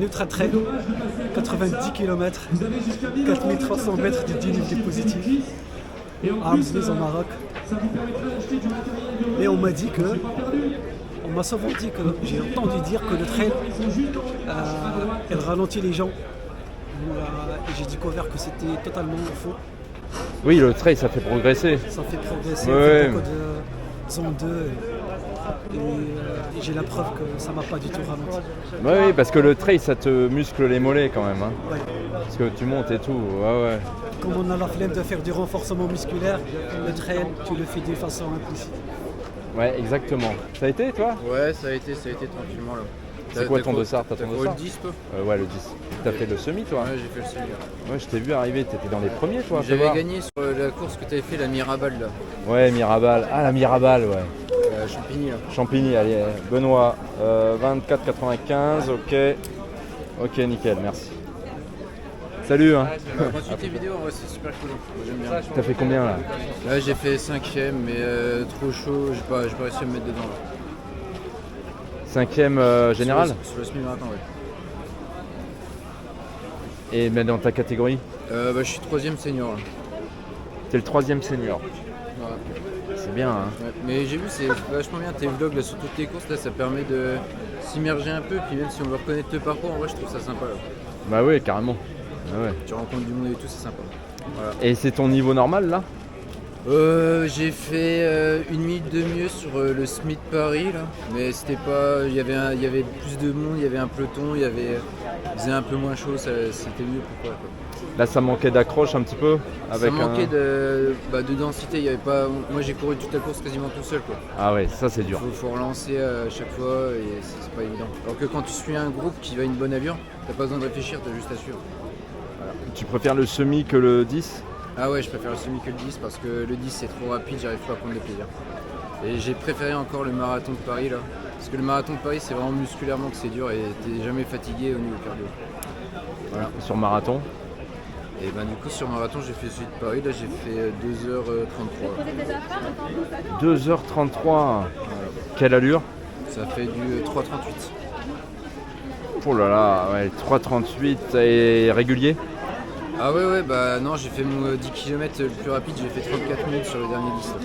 ultra trail, 90 km, 4300 mètres de dénivelé positif. à Amsbis au Maroc. Et on m'a dit que, on m'a souvent dit que, j'ai entendu dire que le trail, elle ralentit les gens. Et j'ai découvert que c'était totalement faux. Oui, le trail, ça fait progresser. Ça fait progresser, Ouais. beaucoup de zone 2. Et j'ai la preuve que ça m'a pas du tout ralenti. Oui, parce que le trail, ça te muscle les mollets quand même. Hein. Ouais. Parce que tu montes et tout. Ouais. Comme on a la flemme de faire du renforcement musculaire, le trail, tu le fais de façon implicite. Ouais, exactement. Ça a été, toi? Ouais, ça a été tranquillement là. C'est quoi ton dossard? T'as ton couru dossard? le 10 toi? Ouais, le 10. T'as fait le semi, toi? Ouais, j'ai fait le semi. Ouais, je t'ai vu arriver, t'étais dans les premiers, toi. J'avais gagné sur la course que t'avais fait, la Mirabal là. Ouais, Mirabal. Ah, la Mirabal, ouais. Champigny là. Champigny, allez, Benoît, 24,95, ok. Ok, nickel, merci. Salut. Hein. Continue tes vidéos, ouais, c'est super cool. Moi, j'aime bien. T'as fait combien là? Là, j'ai fait 5ème, mais trop chaud, j'ai pas réussi à me mettre dedans. Là. 5ème général? Sur le semi-marathon, ouais. Et mais dans ta catégorie? Je suis 3ème senior. Là. T'es le 3ème senior. Ouais. C'est bien, hein. Ouais. Mais j'ai vu, c'est vachement bien tes vlogs là, sur toutes tes courses, là, ça permet de s'immerger un peu, puis même si on veut reconnaître le parcours, en vrai, je trouve ça sympa. Là. Bah oui, carrément. Ah ouais. Tu rencontres du monde et tout, c'est sympa. Voilà. Et c'est ton niveau normal là? J'ai fait 1 minute de mieux sur le Smith Paris là, mais c'était pas. Il y avait plus de monde, il y avait un peloton, il faisait un peu moins chaud, c'était mieux pour quoi. Là ça manquait d'accroche un petit peu avec ça manquait de densité, il y avait pas. Moi j'ai couru toute la course quasiment tout seul quoi. Ah ouais, ça c'est dur. Faut relancer à chaque fois et c'est pas évident. Alors que quand tu suis un groupe qui va à une bonne allure, t'as pas besoin de réfléchir, t'as juste à suivre. Voilà. Tu préfères le semi que le 10? Ah ouais, je préfère le semi que le 10 parce que le 10 c'est trop rapide, j'arrive pas à prendre le plaisir. Et j'ai préféré encore le marathon de Paris là. Parce que le marathon de Paris c'est vraiment musculairement que c'est dur et t'es jamais fatigué au niveau cardio. Voilà. Sur marathon? Et ben du coup sur marathon j'ai fait celui de Paris, là j'ai fait 2h33. 2h33 Voilà. Quelle allure? Ça fait du 3h38. Oh là là, ouais, 3h38 et régulier? Ah ouais, bah non, j'ai fait mon 10 km le plus rapide, j'ai fait 34 minutes sur le dernier 10. Là.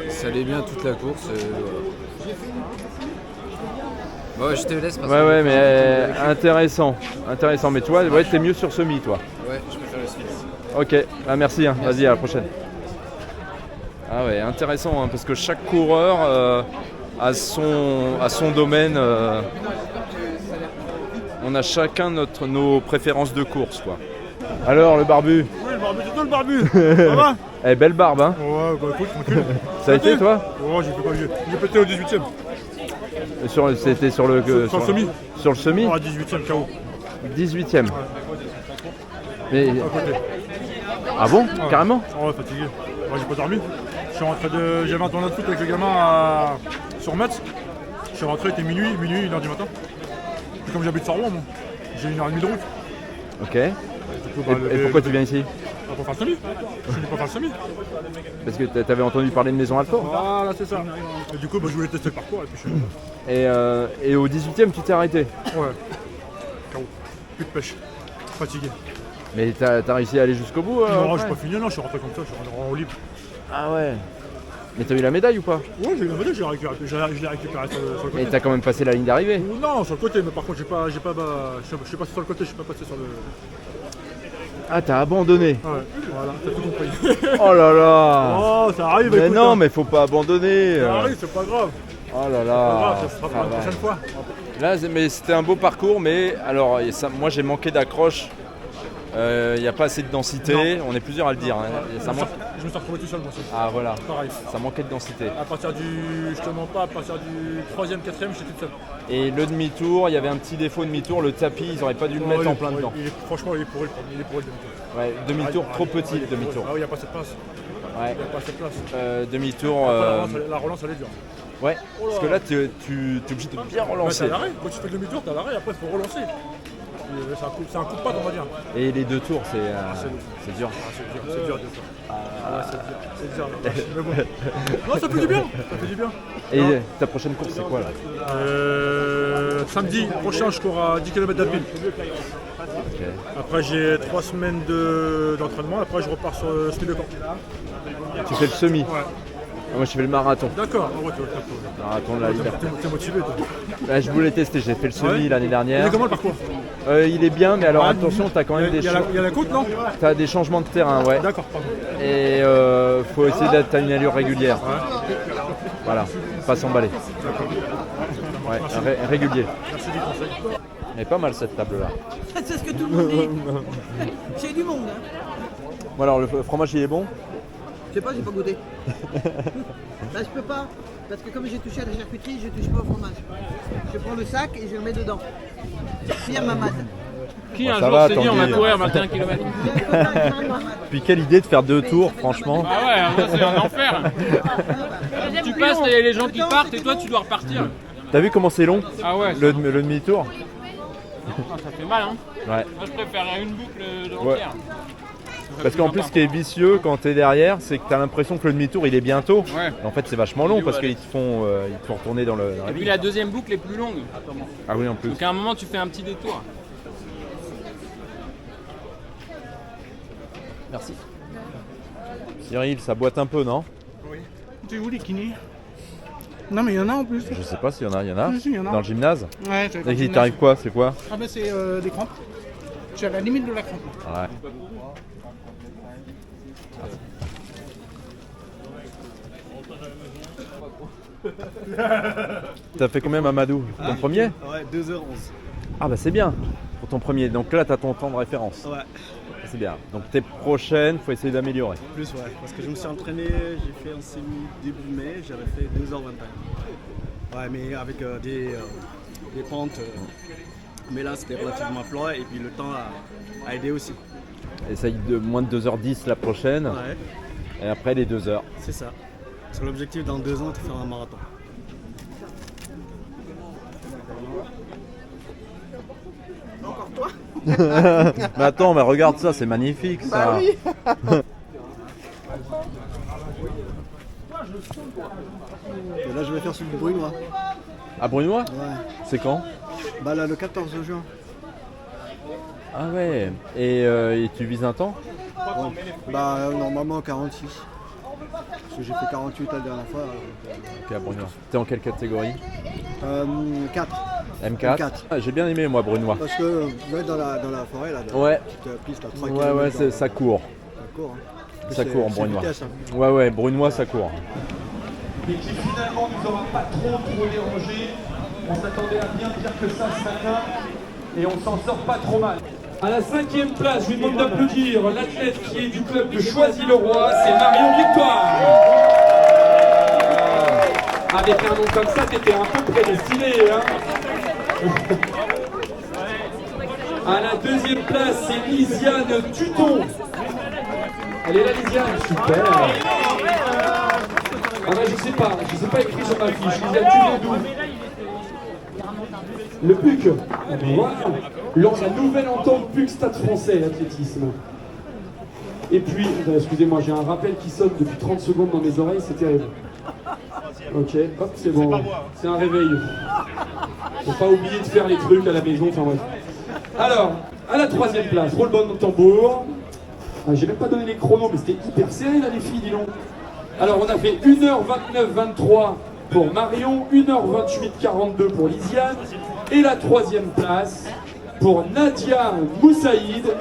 Ça allait bien toute la course, voilà. Ouais, je te laisse parce que... Ouais, mais intéressant, mais tu vois, ouais, t'es mieux sur semi toi. Ouais, je préfère le semi. Ok, bah merci, hein. Vas-y, à la prochaine. Ah ouais, intéressant, hein, parce que chaque coureur a son domaine. On a chacun nos préférences de course, quoi. Alors, le barbu? Oui, le barbu, c'est toi le barbu. Ça va? Eh, belle barbe, hein? Ouais, bah écoute, tranquille. Ça a été, toi? Ouais, j'ai pété au 18ème. C'était sur le... Sur le semi. Sur le semi? Ouais, 18ème KO. 18ème. Mais... Ah bon? Ouais. Carrément? Ouais, fatigué. Ouais, j'ai pas dormi. J'avais un tournoi de foot avec le gamin sur Metz. Je suis rentré, il était minuit, 1h du matin. Et comme j'habite sur Rouen, moi, j'ai 1h30 de route. Ok. Et pourquoi tu viens ici? Pour faire le semi. Je finis pour faire le semi. Parce que t'avais entendu parler de Maison Alfort? Voilà, c'est ça. Et du coup, je voulais tester le parcours et puis je suis et au 18ème, tu t'es arrêté? Ouais. KO. Plus de pêche. Fatigué. Mais t'as réussi à aller jusqu'au bout? Non, j'ai pas fini, non, je suis rentré comme ça, je suis rentré en haut libre. Ah ouais. Mais t'as eu la médaille ou pas? Ouais, j'ai eu la médaille, je l'ai récupérée sur le côté. Et t'as quand même passé la ligne d'arrivée? Non, sur le côté, mais par contre, je suis passé sur le côté, je suis pas passé sur le... Ah, t'as abandonné? Ouais, voilà, t'as tout compris. Oh là là. Oh, ça arrive, mais écoute, non, hein. Mais faut pas abandonner. Ça arrive, c'est pas grave. Oh là là. C'est pas grave, ça sera pour la prochaine fois. Là, mais c'était un beau parcours, mais alors, moi j'ai manqué d'accroche. Il n'y a pas assez de densité, non. On est plusieurs à le dire. Hein. Je me suis retrouvé tout seul moi aussi. Ah voilà, pareil. Ça manquait de densité. À partir du 3ème, 4ème, j'étais tout seul. Et le demi-tour, il y avait un petit défaut demi-tour, le tapis, ils n'auraient pas dû le mettre en plein dedans. Franchement, il est pourri le demi-tour. Ouais, demi-tour trop petit, le demi-tour. Ah oui, il n'y a pas assez de place. Ouais. Il n'y a pas assez de place. Demi-tour. La relance, elle est dure. Ouais, parce que là, tu es obligé de bien relancer. Ouais, t'as l'arrêt. Quand tu fais le demi-tour, t'as l'arrêt, après, il faut relancer. C'est un coup de patte, on va dire. Et les 2 tours, c'est dur. C'est dur, c'est dur. C'est dur. Mais bon. Non, ça fait du bien. Ça fait du bien. Et ta prochaine course, c'est quoi là? Samedi prochain, je cours à 10 km d'alpine. Okay. Après, j'ai 3 semaines d'entraînement. Après, je repars sur le ski de camp. Tu fais le semi? Ouais. Moi, je fais le marathon. D'accord. Marathon de la liberté. T'es motivé, toi? Bah, je voulais tester, j'ai fait le semi l'année dernière. Il est comment le parcours? Il est bien, mais alors attention, t'as quand même des changements. Il y a la côte, non? T'as des changements de terrain, ouais. D'accord, pardon. Et faut essayer d'être à une allure régulière. Ouais. Voilà, pas s'emballer. Ouais, régulier. Merci du conseil. Elle est pas mal cette table-là. C'est ce que tout le monde dit. J'ai du monde. Hein. Bon alors, le fromage, il est bon? Je sais pas, j'ai pas goûté. Là, je peux pas. Parce que comme j'ai touché à la charcuterie, je touche pas au fromage. Je prends le sac et je le mets dedans. Pierre Mamad. Qui un jour s'est dit on va courir 21 km? Puis quelle idée de faire 2 tours, franchement. Ah ouais, c'est un enfer. Tu passes, les gens qui partent et toi tu dois repartir. T'as vu comment c'est long? Ah ouais. Le demi-tour. Ah, ça fait mal, hein. Ouais. Moi je préférerais une boucle entière. Ouais. Parce qu'en plus, ce qui est vicieux quand t'es derrière, c'est que t'as l'impression que le demi-tour il est bientôt. Ouais. En fait, c'est vachement long parce qu'ils te font retourner dans la Et puis ville. la deuxième boucle est plus longue. Ah oui, en plus. Donc à un moment, tu fais un petit détour. Merci. Cyril, ça boite un peu, non? Oui. Tu es où les kinés? Non, mais il y en a en plus. Je sais pas s'il y en a. Il y en a? Si, il y en a. Dans le gymnase? Ouais, et il t'arrive quoi? C'est quoi? Ah, ben c'est des crampes. Je suis à la limite de la crampe. Ouais. T'as fait combien, Mamadou? Ton premier? Ouais, 2h11. Ah bah c'est bien pour ton premier. Donc là, t'as ton temps de référence. Ouais. C'est bien. Donc tes prochaines, faut essayer d'améliorer. Plus, ouais. Parce que je me suis entraîné, j'ai fait en semi début mai, j'avais fait 2h21. Ouais, mais avec des pentes. Mais là, c'était relativement plat et puis le temps a aidé aussi. Essaye de moins de 2h10 la prochaine. Ouais. Et après les 2h. C'est ça. Parce que l'objectif dans 2 ans, c'est de faire un marathon. Encore toi? Mais attends, mais regarde ça, c'est magnifique ça. Bah oui. Et là, je vais faire celui de Brunois. À Brunois? Ouais. C'est quand? Bah là, le 14 juin. Ah ouais. Et tu vises un temps? Ouais. Bah normalement 46. Parce que j'ai fait 48 la dernière fois. Ok, à Brunois. T'es en quelle catégorie? 4. M4. M4. Ah, j'ai bien aimé moi Brunois. Parce que vous êtes dans la forêt là. Ouais. Petite piste, là, 3 Ouais, km ouais, dans- ça court. Ça court. Hein. Ça court en C'est Brunois. vitesse, hein. Ouais, ouais, Brunois ça court. Et qui finalement nous aura pas trop dérangé. On s'attendait à bien pire que ça ce matin et on s'en sort pas trop mal. À la 5e place, je vous demande d'applaudir l'athlète qui est du club de Choisy-le-Roi, c'est Marion Victoire. Avec un nom comme ça, t'étais un peu prédestiné, hein. À la 2e place, c'est Lisiane Tuton. Elle est là, Lisiane, super. Ah bah je sais pas écrit sur ma fiche. Lisiane, tu viens d'où? Le PUC. Voilà. La nouvelle entente PUC Stade Français, l'athlétisme. Et puis, excusez-moi, j'ai un rappel qui sonne depuis 30 secondes dans mes oreilles, c'est terrible. Ok, hop, c'est bon. C'est un réveil. Faut pas oublier de faire les trucs à la maison, enfin bref. Alors, à la 3e place, roule-bonne au tambour. Ah, j'ai même pas donné les chronos, mais c'était hyper serré là les filles, dis donc. Alors on a fait 1h29-23 pour Marion, 1h28-42 pour Lisiane, et la 3e place pour Nadia Moussaïd, 1h28-37.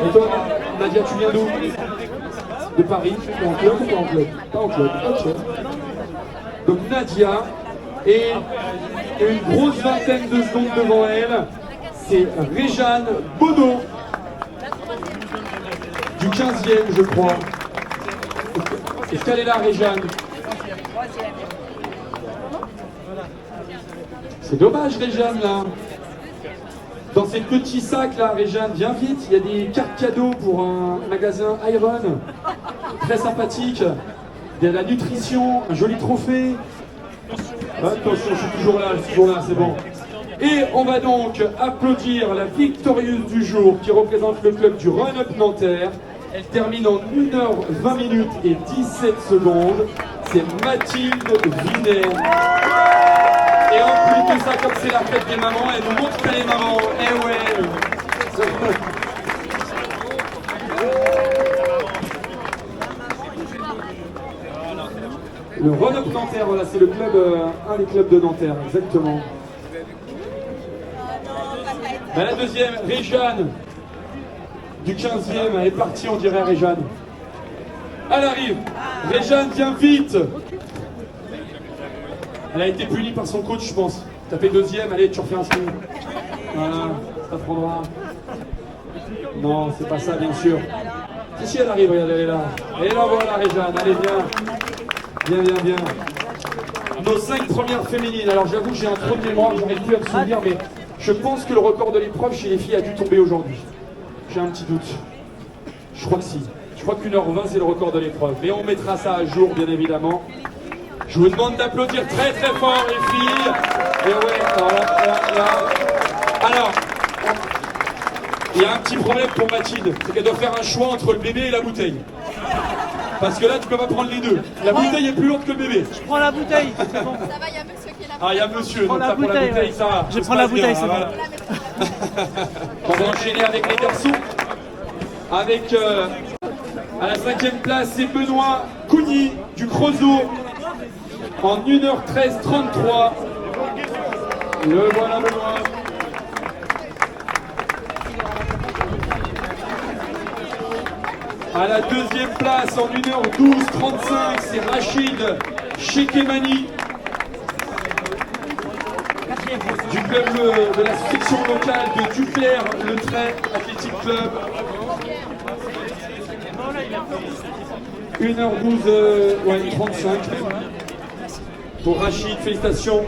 Et toi, Nadia, tu viens d'où? De Paris. T'es en club ou pas en club? Pas en club, ok. Donc Nadia, et une grosse vingtaine de secondes devant elle, c'est Réjeanne Bonneau, du 15e je crois. Est-ce qu'elle est là, Réjeanne? C'est dommage, Réjeanne, là. Dans ces petits sacs là, Réjeanne, viens vite, il y a des cartes cadeaux pour un magasin Iron, très sympathique. Il y a la nutrition, un joli trophée. Attention, je suis toujours là, c'est bon. Et on va donc applaudir la victorieuse du jour qui représente le club du Run-Up Nanterre. Elle termine en 1h20 minutes et 17 secondes. C'est Mathilde Vinet. Et en plus de ça, comme c'est la fête des mamans, elle nous montre qu'elle est maman. Eh ouais. Le Run-Up Nanterre, voilà, c'est le club, un des clubs de Nanterre, exactement. Ben, la deuxième, Réjeanne, du 15e, elle est partie, on dirait Réjeanne. Elle arrive. Réjeanne, viens vite. Elle a été punie par son coach, je pense. T'as fait deuxième, allez, tu refais un spin. Voilà, ça prendra. Non, c'est pas ça, bien sûr. Si, elle arrive, regarde, elle est là. Et là, voilà, Réjeanne, allez, viens. Bien. Nos 5 premières féminines. Alors, j'avoue que j'ai un trou de mémoire, j'aurais pu me souvenir, mais je pense que le record de l'épreuve chez les filles a dû tomber aujourd'hui. J'ai un petit doute. Je crois que si. Je crois qu'1h20 c'est le record de l'épreuve. Mais on mettra ça à jour, bien évidemment. Je vous demande d'applaudir très très fort les filles. Et ouais, là. Alors, il y a un petit problème pour Mathilde. C'est qu'elle doit faire un choix entre le bébé et la bouteille. Parce que là, tu peux pas prendre les deux. La bouteille est plus lourde que le bébé. Je prends la bouteille, c'est bon. Ça va, il y a monsieur qui est là. Ah, il y a monsieur, donc ça prend la bouteille, ça va. Je prends la bouteille, c'est bon. On va enchaîner avec les garçons. Avec, à la 5e place, c'est Benoît Cougny du Creusot. En 1h13:33. Le voilà, Benoît. À la 2e place, en 1h12:35, c'est Rachid Chekemani du club de la section locale de Duclair-le-Trait Athletic Club. 1h12:35 pour Rachid, félicitations.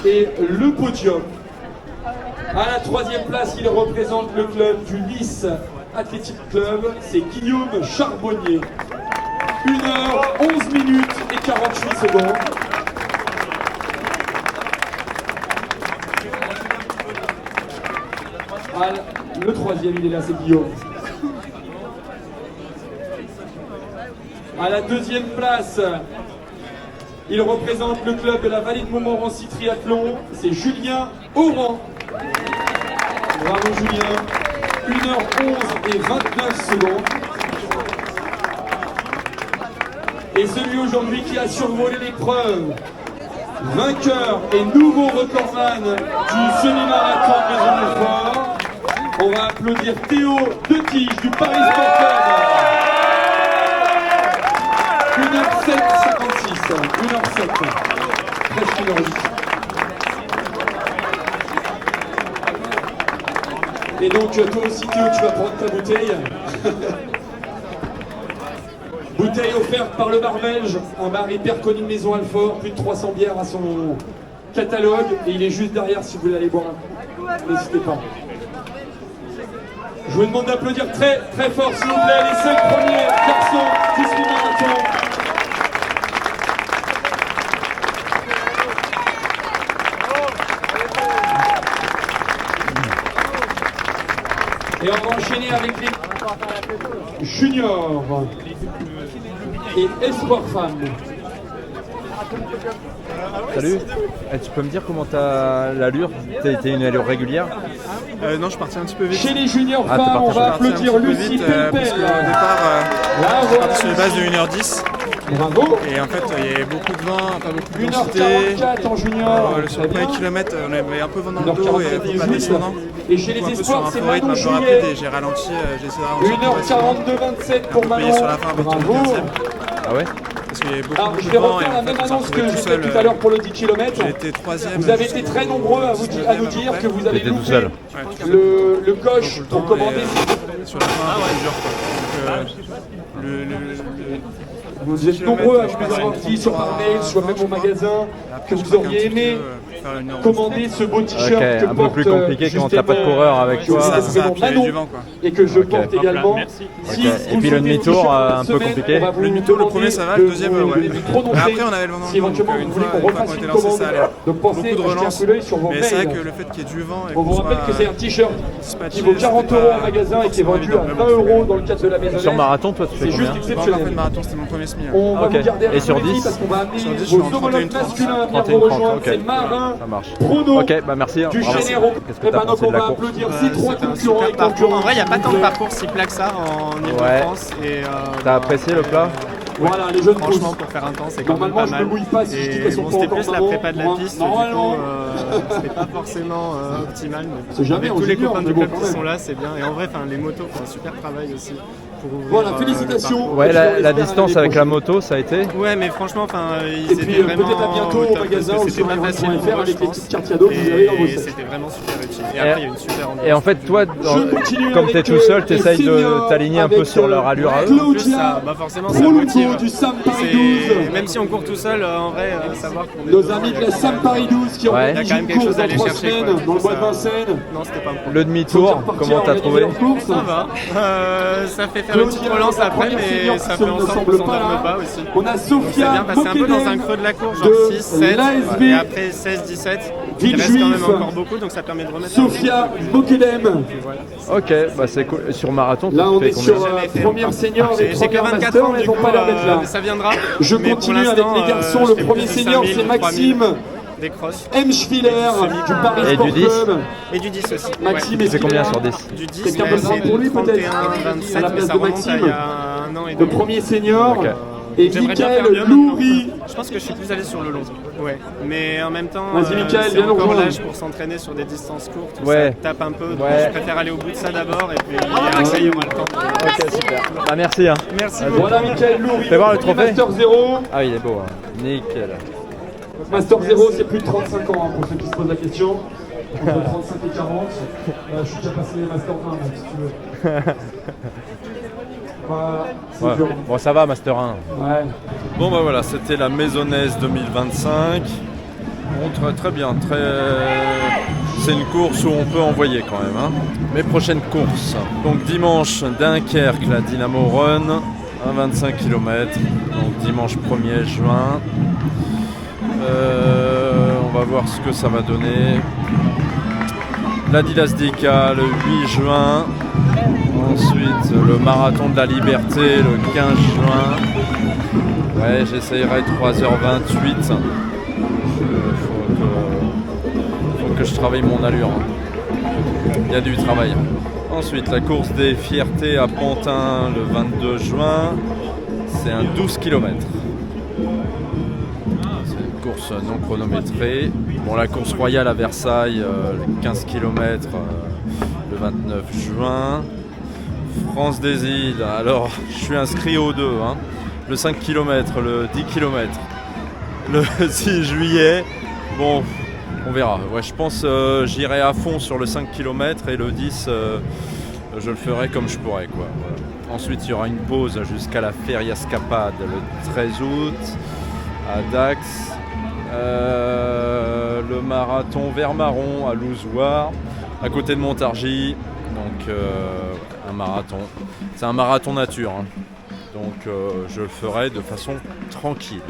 Et le podium. À la 3e place, il représente le club du Nice Athletic Club, c'est Guillaume Charbonnier. 1h11 minutes et 48 secondes. Le 3e, il est là, c'est Guillaume. À la 2e place, il représente le club de la Vallée de Montmorency Triathlon, c'est Julien Oran. Bravo Julien. 1h11 et 29 secondes. Et celui aujourd'hui qui a survolé l'épreuve, vainqueur et nouveau recordman du semi-marathon de Maison-Alfort, on va applaudir Théo Detige du Paris Sport Club. 1h07:56. 1h07. Presque 1h08. Et donc toi aussi Théo, tu vas prendre ta bouteille. Bouteille offerte par le bar belge, un bar hyper connu de Maison-Alfort, plus de 300 bières à son catalogue, et il est juste derrière si vous voulez aller boire un coup. N'hésitez pas. Je vous demande d'applaudir très très fort s'il vous plaît les 5 premiers garçons du semi-marathon. Et on va enchaîner avec les juniors et espoir femmes. Salut, tu peux me dire comment t'as l'allure? T'as une allure régulière? Non, je suis parti un petit peu vite. Chez les juniors femmes, on va applaudir Lucie Pelpel. Parce qu'au départ, je suis parti sur les bases de 1h10. Bravo. Et en fait, il y avait beaucoup de vent, pas beaucoup de densité. 1h44 en junior. Sur le premier kilomètre, on avait un peu vent dans le dos et pas descendant. Et chez les espoirs, c'est Manon Juillet. Juillet. Et j'ai ralenti, j'ai essayé de ralentir. 1h42:27 pour Manon. Sur la fin, bravo. Ah ouais? Parce qu'il y avait Alors, beaucoup je de vais vent. refaire la même annonce que j'ai fait tout à l'heure pour le 10 km. J'ai été 3e. Vous avez été très nombreux à nous dire que vous avez loupé le coche pour commander. Sur la fin, vous êtes nombreux à nous avoir dit, soit par mail, soit même au magasin, que vous auriez aimé faire une heure. commander ce beau t-shirt Ok, que un peu porte plus compliqué quand t'as pas de coureur avec toi. C'est ça, puis il y avait Manon, du vent, quoi. et que je Ok. porte également. Merci. Si Ok. vous Et puis le souhaitez demi-tour, t-shirt un cette peu semaine, compliqué. on va vous Le demi-tour, le demander premier ça va, de le deuxième, vous ouais. le prononcer. Mais après, on avait le vent dans Si le dos, donc éventuellement une vous voulez fois qu'on qu'on refasse était une lancé, commande, ça allait. donc pensez Beaucoup de à jeter un relance. coup d'œil sur vos Mais c'est vrai mails. que le fait qu'il y ait du vent et On vous qu'on rappelle soit que c'est un t-shirt dispatché, qui vaut 40 c'était € pas en magasin et qui est forcément vendu à évident, 20 mais bon, € dans le cadre de la maison. Sur marathon, toi, tu fais C'est combien? juste J'ai pas encore fait exceptionnel. de marathon, c'était mon premier semi. On va Ok. vous garder Et sur un peu les 10? filles parce qu'on va amener Sur 10, je vos suis en homologues 31, masculins à venir 31, vous rejoindre. 30, C'est ok. Marin, Ça marche. Prono, Ok, bah merci. du Bravo. Généraux. Qu'est-ce que Et t'as maintenant pensé qu'on de la va course? applaudir ces trois C'était un concurrents super et parcours. concurrentes. En vrai, il n'y a pas tant de parcours si plat que ça en Ile-de-France. Et, T'as apprécié le plat? Voilà, les jeunes franchement, pousses. pour faire un temps, c'est quand même Normalement, pas je mal. me mouille pas si je dis qu'elles sont bon, pas c'était encore plus la maman. prépa de la Moi, piste. normalement. Du coup, c'était pas forcément optimal. Mais C'est jamais avec en tous les junior, copains mais du bon, club quand qui même. sont là, c'est bien. Et en vrai, les motos font un super travail aussi. Pour ouvrir, Voilà, le félicitations. parcours. Ouais, la J'espère distance l'année avec la prochaine. moto, ça a été? Ouais, mais franchement, Et ils étaient puis vraiment peut-être à bientôt au au top, magasin parce ou que sur c'était pas facile iron.fr pour eux, je avec les pense. petites cartes cadeaux que vous avez dans vos Et sacs. c'était vraiment super utile. Et après, il y a une super ambiance. Et en fait, toi, continue comme avec, t'es tout seul, les t'essayes de seniors t'aligner un peu avec, sur leur allure à eux. En plus, ça, forcément, ça Proluto motive. du Sam Paris C'est- 12. Même si on court tout seul, en vrai, savoir qu'on est Nos devant, amis il y de a la quand Sam même- Paris 12 qui Ouais. organisent Il y a quand même une quelque course chose à dans aller 3 chercher, semaines quoi. dans le bois de Ça- Vincennes. Non, c'était pas un problème. Le demi-tour, comment t'as trouvé? Ça va. Ça fait faire une petite relance après, mais ça fait en sorte qu'on s'endorme pas aussi. On a Donc c'est Sofia bien passé un peu dans un Mokenen creux de la course, genre de 6, 7, l'ASV. et après 16, 17. Il reste quand même encore beaucoup, donc ça permet de remettre. Sofia Mokedem. Ok, bah c'est cool. Sur marathon, Là, on tu fais est combien? sur première senior, les J'ai que premières 24 masters, ans, elles du n'ont coup, pas l'air d'être là. ça viendra. Je Mais pour continue avec l'instant, les garçons. je Le fais premier plus de senior, 5000, c'est 3000, Maxime des crosses. M. Schwiller du Paris Et Sport du 10? Club. Et du 10 aussi. Maxime, Tu fais combien sur 10? Du 10, Quelqu'un peut le prendre pour lui, peut-être 31, à 27, la mais place ça de remonte à Maxime. il y a un an et Le demi. premier senior. Ok. Et J'aimerais bien faire Michael mieux maintenant. Loury. Je pense que je suis plus allé sur le long. Ouais. Mais en même temps, Vas-y, Michael, c'est viens nous encore rejoindre. l'âge pour s'entraîner sur des distances courtes. Où Ouais. ça tape un peu. Donc Ouais. je préfère aller au bout de ça d'abord et puis après il y aura le temps. Ok, super. Bah merci. Hein. Merci Vas-y. beaucoup. Voilà Michael Loury. Fais voir le premier trophée. Master 0. Ah, il est beau. Hein. Nickel. Master 0, c'est plus de 35 ans, hein, pour ceux qui se posent la question. Entre 35 et 40. Je suis déjà passé les Master 1, donc, si tu veux. Voilà, c'est Ouais. dur. Bon, ça va, Master 1. Ouais. Bon, bah voilà, c'était la Maisonnaise 2025. Bon, très, très bien. C'est une course où on peut envoyer quand même. Hein. Mes prochaines courses. Donc dimanche, Dunkerque, la Dynamo Run, à 25 km. Donc dimanche 1er juin. On va voir ce que ça va donner. L'Adidas Dika le 8 juin. Ensuite, le Marathon de la Liberté le 15 juin. Ouais, j'essayerai 3h28. Faut que je travaille mon allure. Il y a du travail. Ensuite, la course des fiertés à Pantin le 22 juin. C'est un 12 km. C'est une course non chronométrée. Bon, la course royale à Versailles, le 15 km le 29 juin. France des îles, alors je suis inscrit aux deux. Hein. Le 5 km, le 10 km, le 6 juillet. Bon, on verra. Ouais, je pense j'irai à fond sur le 5 km et le 10, je le ferai comme je pourrai. Quoi. Voilà. Ensuite, il y aura une pause jusqu'à la Feria-Scapade le 13 août à Dax. Le marathon Vert-Marron à Louzoir, à côté de Montargis. Donc un marathon. C'est un marathon nature. Hein. Donc je le ferai de façon tranquille.